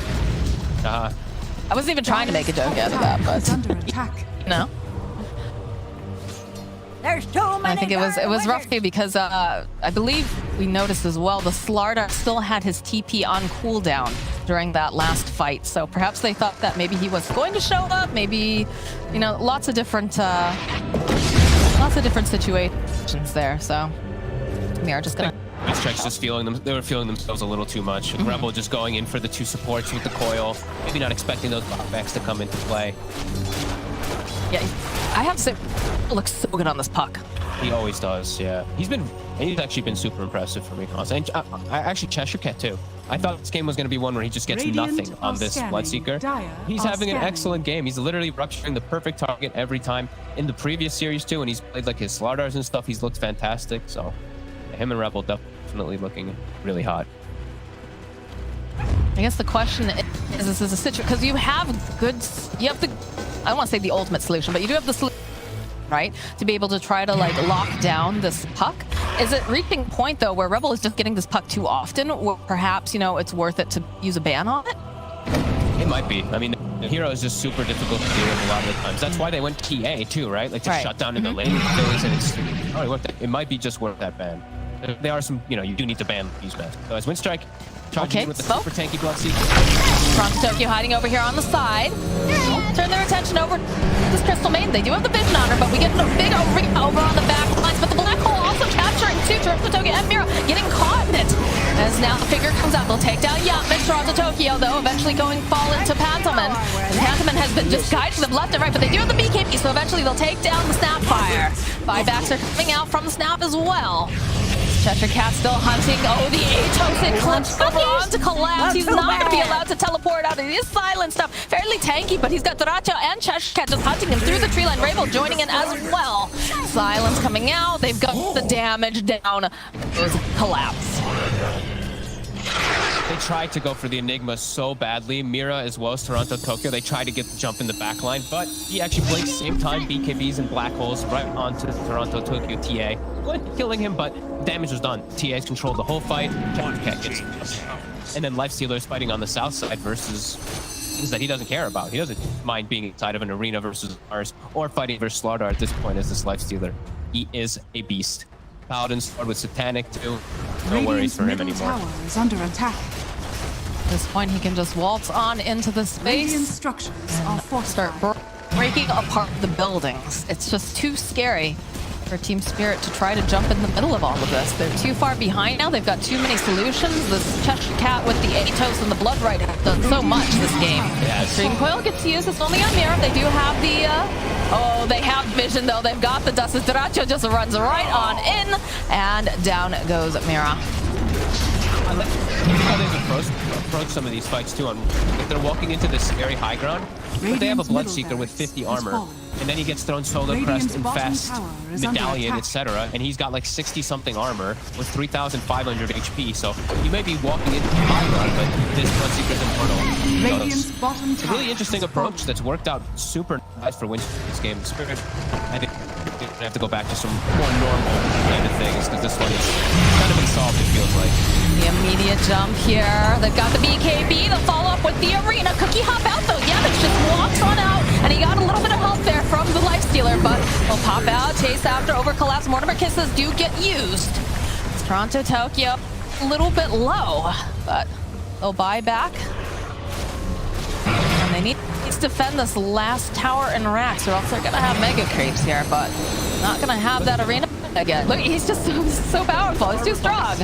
I wasn't even trying to make a joke out of that, but under attack. No. There's too many. I think it was rough too because I believe we noticed as well the Slardar still had his TP on cooldown during that last fight. So perhaps they thought that maybe he was going to show up. Maybe, you know, lots of different situations there. So we are just gonna. Windstrike's just feeling them. They were feeling themselves a little too much. Rebel just going in for the 2 supports with the coil. Maybe not expecting those buybacks to come into play. Yeah, I have to say, it looks so good on this puck. He always does. Yeah, he's actually been super impressive for me. And I actually Cheshire Cat too. I thought this game was going to be one where he just gets nothing on this Bloodseeker. He's having an excellent game. He's literally rupturing the perfect target every time. In the previous series too, and he's played like his Slardars and stuff. He's looked fantastic. So. Him and Rebel definitely looking really hot. I guess the question is, this is a situation because you have the, I don't want to say the ultimate solution, but you do have the solution, right? To be able to try to like lock down this puck. Is it reaching a point though where Rebel is just getting this puck too often, or perhaps, you know, it's worth it to use a ban on it? It might be. I mean, the hero is just super difficult to deal with a lot of the times. That's why they went TA too, right? Like to shut down in the lane phase, and it's already worth it. It might be just worth that ban. There are some, you know, you do need to ban these bans. So as Windstrike charging with the super tanky Bloodseeker. Toronto Tokyo hiding over here on the side. Turn their attention over to this Crystal Maiden. They do have the vision on her, but we get a big over on the back lines. But the Black Hole also capturing too. Toronto Tokyo and Mira getting caught in it. As now the figure comes out, they'll take down Yamich. Toronto Tokyo, though, eventually going fall into Pantomen. And Pantomen has been just guiding them left and right, but they do have the BKB, so eventually they'll take down the Snapfire. Buybacks are coming out from the Snap as well. Cheshire Cat still hunting. Oh, the Atos in clinch over on to Collapse. He's not going to be allowed to teleport out. It is silent stuff. Fairly tanky, but he's got Thrachio and Cheshire Cat just hunting him through the tree line. Rabel joining in as well. Silence coming out. They've got the damage down. There's Collapse. They tried to go for the Enigma so badly. Mira as well as Toronto Tokyo. They tried to get the jump in the back line, but he actually played the same time BKBs and Black Holes right onto Toronto Tokyo TA. Wasn't killing him, but damage was done. TA's controlled the whole fight. Cat gets, and then Lifestealer is fighting on the south side versus things that he doesn't care about. He doesn't mind being inside of an arena versus Mars or fighting versus Slardar at this point as this Lifestealer. He is a beast. Paladin started with Satanic too. No worries for him anymore. Tower is under attack. At this point, he can just waltz on into the space. Radiant structures are start breaking apart the buildings. It's just too scary for Team Spirit to try to jump in the middle of all of this. They're too far behind now. They've got too many solutions. This Cheshire Cat with the Atos and the Bloodright have done so much this game. Yeah, Stream Coil gets used. It's only on Mira. They do have the... oh, they have vision, though. They've got the Dust. Thrachio just runs right on in, and down goes Mira. I like how they've approached some of these fights, too. If they're walking into this scary high ground, but they have a Bloodseeker with 50 armor, and then he gets thrown Solar Crest and Fast, Medallion, etc., and he's got like 60-something armor with 3,500 HP, so you may be walking into the high ground, but this Bloodseeker's immortal. It's a really interesting approach that's worked out super nice for Winston in this game. Spirit, I think we're going to have to go back to some more normal kind of things, because this one is kind of been solved, it feels like. The immediate jump here. They've got the BKB. They'll follow up with the arena. Cookie hop out though. Yamich just walks on out, and he got a little bit of help there from the Lifestealer, but he'll pop out, chase after, over Collapse. Mortimer Kisses do get used. It's Toronto Tokyo a little bit low, but they'll buy back. And They need to defend this last tower and racks, or else they're gonna have mega creeps here, but not gonna have that arena again. Look, he's just so powerful. He's too strong.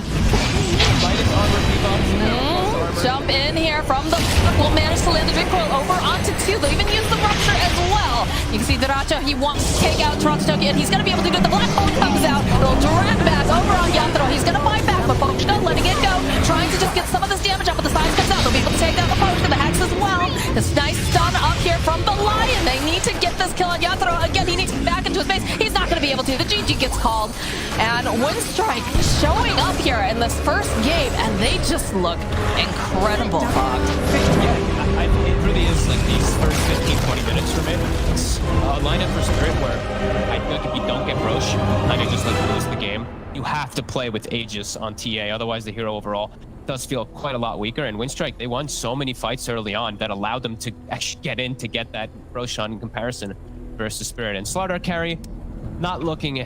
Jump in here from the will manage to land the Drake Coil over onto 2. They'll even use the Rupture as well. You can see Daracha, he wants to take out Torontoki, and he's going to be able to do it. The Black Hole comes out. It'll drag back over on Yatoro. He's going to buy back, but Pochka letting it go. Trying to just get some of this damage up, but the size comes out. They'll be able to take out the Pochka, the Hex as well. This nice stun up here from the Lion. They need to get this kill on Yatoro. Again, he needs to get back into his base. He's not going to be able to. The GG gets called. And Windstrike showing up here in this first game, and they just look incredible, Fox. It really is like these first 15-20 minutes for me. It's a lineup for Spirit where I think if you don't get Roche, kind of just like lose the game. You have to play with Aegis on TA, otherwise the hero overall does feel quite a lot weaker. And Windstrike, they won so many fights early on that allowed them to actually get in to get that Roshan in comparison versus Spirit. And Slaughter carry, not looking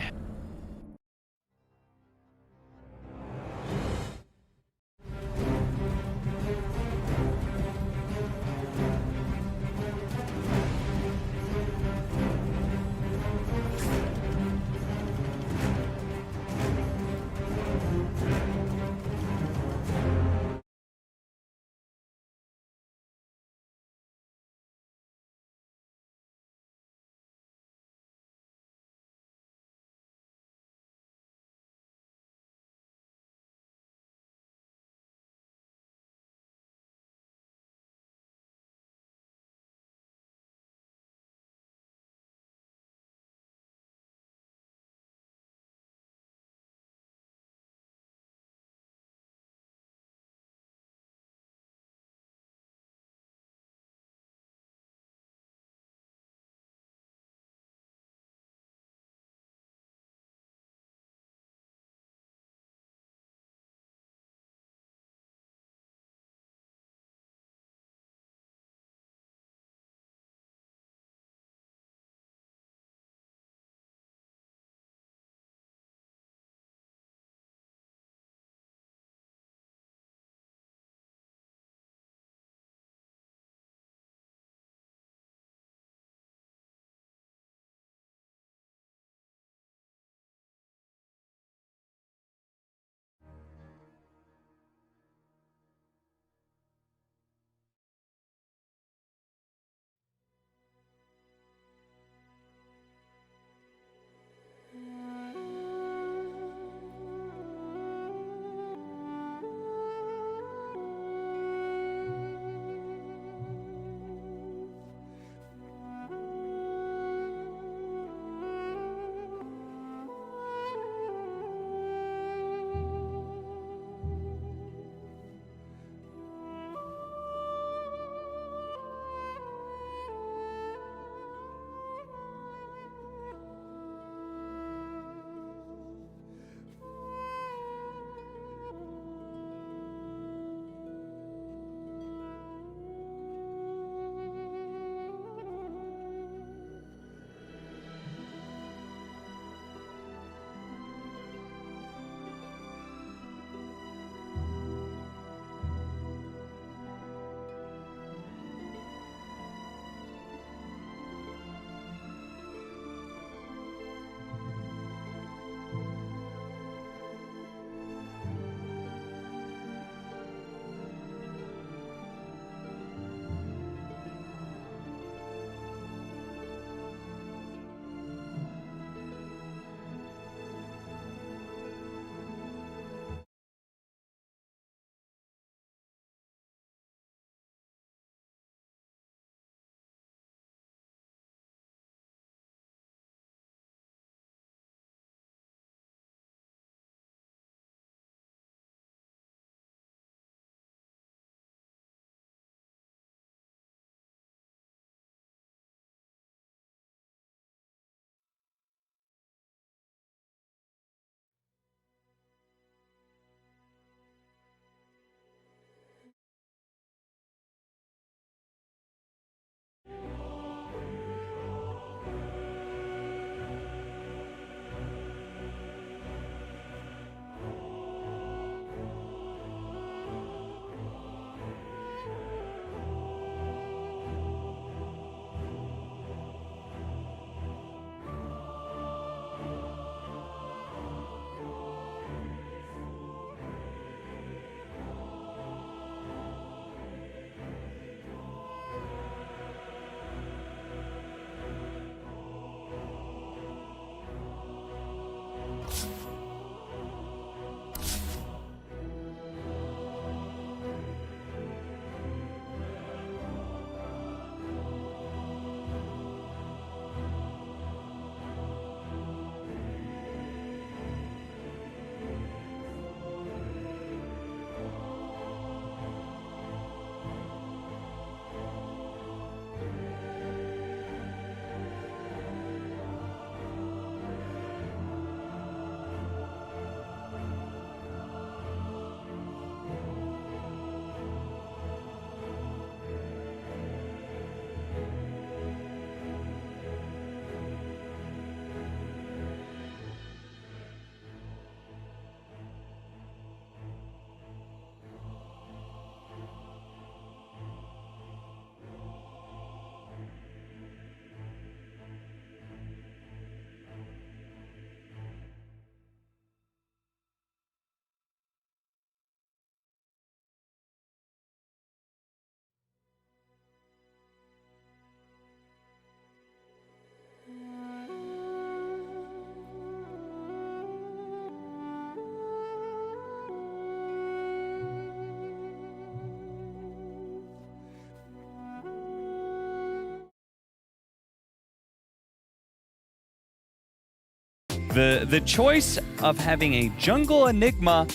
The choice of having a jungle Enigma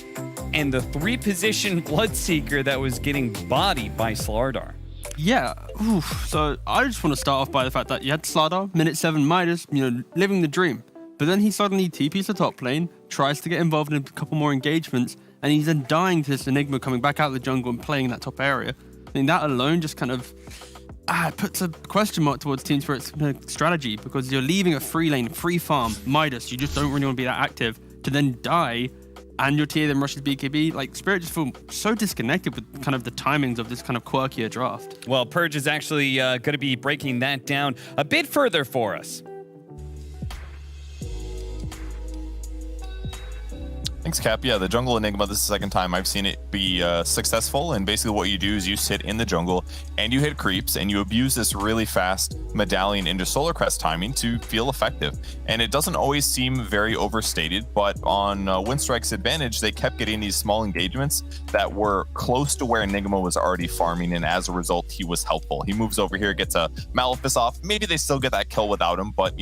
and the 3-position Bloodseeker that was getting bodied by Slardar. Yeah, so I just want to start off by the fact that you had Slardar, minute 7 Midas, living the dream. But then he suddenly TPs the top lane, tries to get involved in a couple more engagements, and he's then dying to this Enigma coming back out of the jungle and playing that top area. I think that alone just kind of puts a question mark towards Team Spirit's strategy, because you're leaving a free lane, free farm, Midas, you just don't really want to be that active, to then die, and your TA then rushes BKB. Like, Spirit just feel so disconnected with kind of the timings of this kind of quirkier draft. Well, Purge is actually going to be breaking that down a bit further for us. Thanks, Cap. Yeah, the jungle Enigma, this is the second time I've seen it be successful. And basically what you do is you sit in the jungle and you hit creeps and you abuse this really fast medallion into Solar Crest timing to feel effective. And it doesn't always seem very overstated, but on Windstrike's advantage, they kept getting these small engagements that were close to where Enigma was already farming. And as a result, he was helpful. He moves over here, gets a Malefice off. Maybe they still get that kill without him, but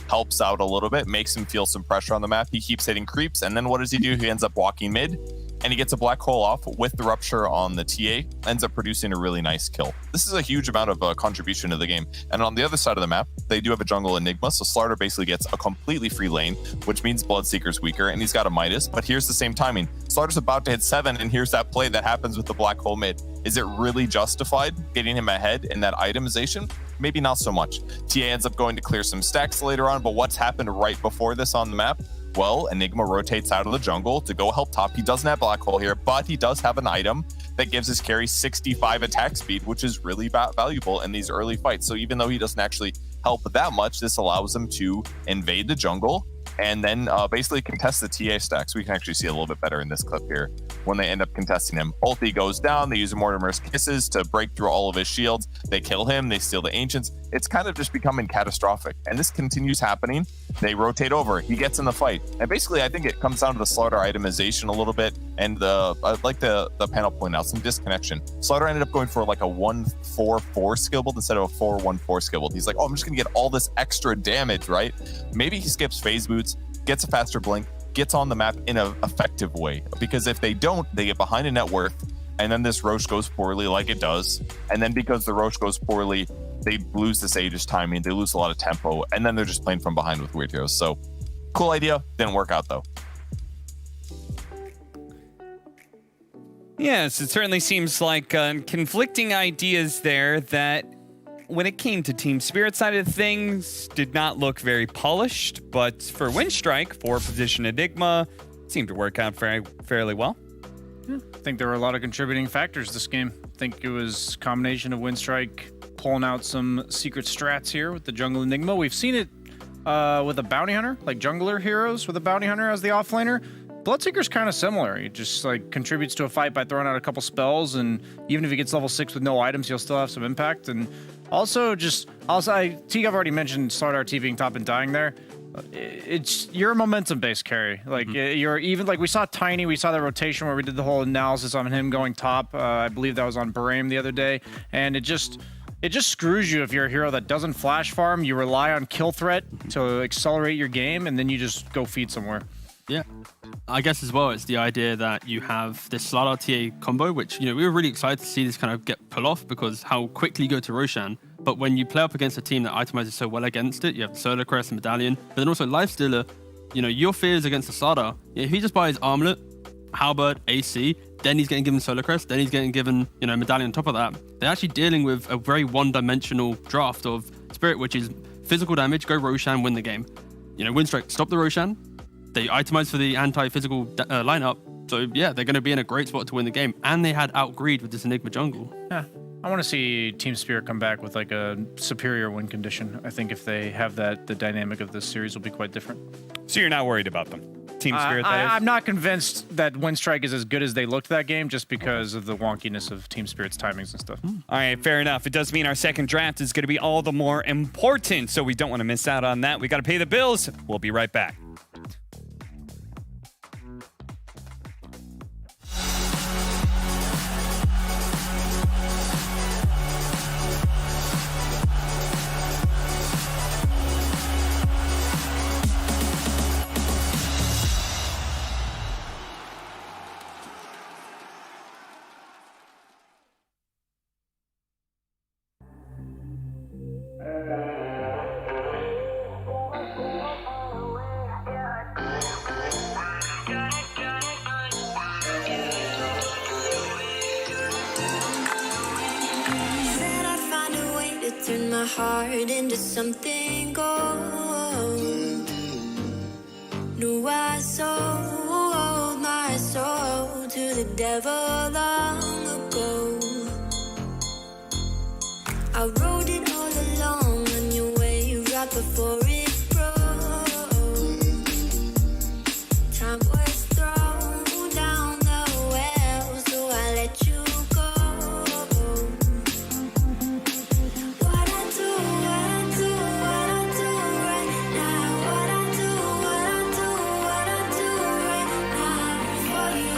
helps out a little bit, makes him feel some pressure on the map. He keeps hitting creeps, and then what does he do? He ends up walking mid, and he gets a black hole off with the rupture on the TA, ends up producing a really nice kill. This is a huge amount of contribution to the game. And on the other side of the map, they do have a jungle Enigma, so Slardar basically gets a completely free lane, which means Bloodseeker's weaker, and he's got a Midas, but here's the same timing. Slardar's about to hit 7, and here's that play that happens with the black hole mid. Is it really justified getting him ahead in that itemization? Maybe not so much. TA ends up going to clear some stacks later on, but what's happened right before this on the map? Well, Enigma rotates out of the jungle to go help top. He doesn't have black hole here, but he does have an item that gives his carry 65 attack speed, which is really valuable in these early fights. So even though he doesn't actually help that much, this allows him to invade the jungle and then basically contest the TA stacks. We can actually see a little bit better in this clip here when they end up contesting him. Ulti goes down, they use Mortimer's Kisses to break through all of his shields, they kill him, they steal the Ancients. It's kind of just becoming catastrophic, and this continues happening. They rotate over, he gets in the fight, and basically I think it comes down to the Slardar itemization a little bit, and like the panel point out, some disconnection. Slardar ended up going for like a 1-4-4 skill build instead of a 4-1-4 skill build. He's like, oh, I'm just gonna get all this extra damage, right? Maybe he skips phase boots, gets a faster blink, gets on the map in an effective way, because if they don't, they get behind a net worth, and then this Roche goes poorly like it does, and then because the Roche goes poorly, they lose this Aegis timing, they lose a lot of tempo, and then they're just playing from behind with weird heroes. So cool idea, didn't work out though. Yes, it certainly seems like conflicting ideas there that when it came to Team Spirit side of things, did not look very polished, but for Windstrike, 4-position Enigma, seemed to work out fairly well. I think there were a lot of contributing factors this game. I think it was a combination of Windstrike pulling out some secret strats here with the jungle Enigma. We've seen it with a bounty hunter, like jungler heroes with a bounty hunter as the offlaner. Bloodseeker's kind of similar. He just like contributes to a fight by throwing out a couple spells, and even if he gets level 6 with no items, he'll still have some impact. And also, Teague, I've already mentioned Slardar TPing top and dying there. You're a momentum-based carry. Like you're even like we saw Tiny, we saw that rotation where we did the whole analysis on him going top. I believe that was on Brame the other day, and it just screws you if you're a hero that doesn't flash farm. You rely on kill threat to accelerate your game, and then you just go feed somewhere. Yeah, I guess as well, it's the idea that you have this Slardar TA combo, which, we were really excited to see this kind of get pull off because how quickly you go to Roshan. But when you play up against a team that itemizes so well against it, you have the Solar Crest and Medallion, but then also Lifestealer, your fears against the Slardar. If he just buys Armlet, Halberd, AC, then he's getting given Solar Crest, then he's getting given, Medallion on top of that. They're actually dealing with a very one-dimensional draft of Spirit, which is physical damage, go Roshan, win the game. Windstrike, stop the Roshan. They itemize for the anti-physical lineup. So yeah, they're going to be in a great spot to win the game. And they had outgreed with this Enigma jungle. Yeah, I want to see Team Spirit come back with like a superior win condition. I think if they have that, the dynamic of this series will be quite different. So you're not worried about them? Team Spirit, I'm not convinced that Windstrike is as good as they looked that game just because of the wonkiness of Team Spirit's timings and stuff. All right, fair enough. It does mean our second draft is going to be all the more important, so we don't want to miss out on that. We got to pay the bills. We'll be right back. heart into something gold. Knew I sold my soul to the devil long ago. I wrote it all along on your way right before it broke. Time was thrown down the well, so I let you go. What I do right now. What I do right now for you.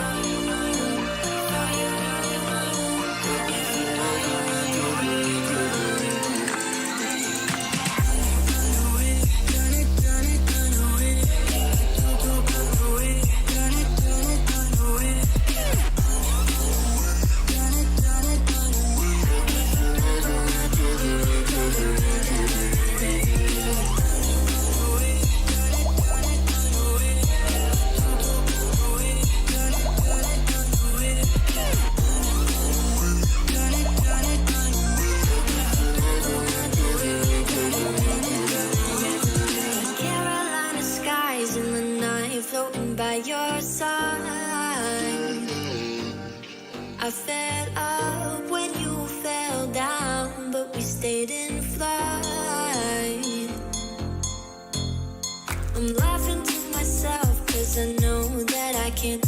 Carolina skies in the night, floating by your side. I fell up when you fell down, but we stayed in flight. I'm laughing to myself, cause I know that I can't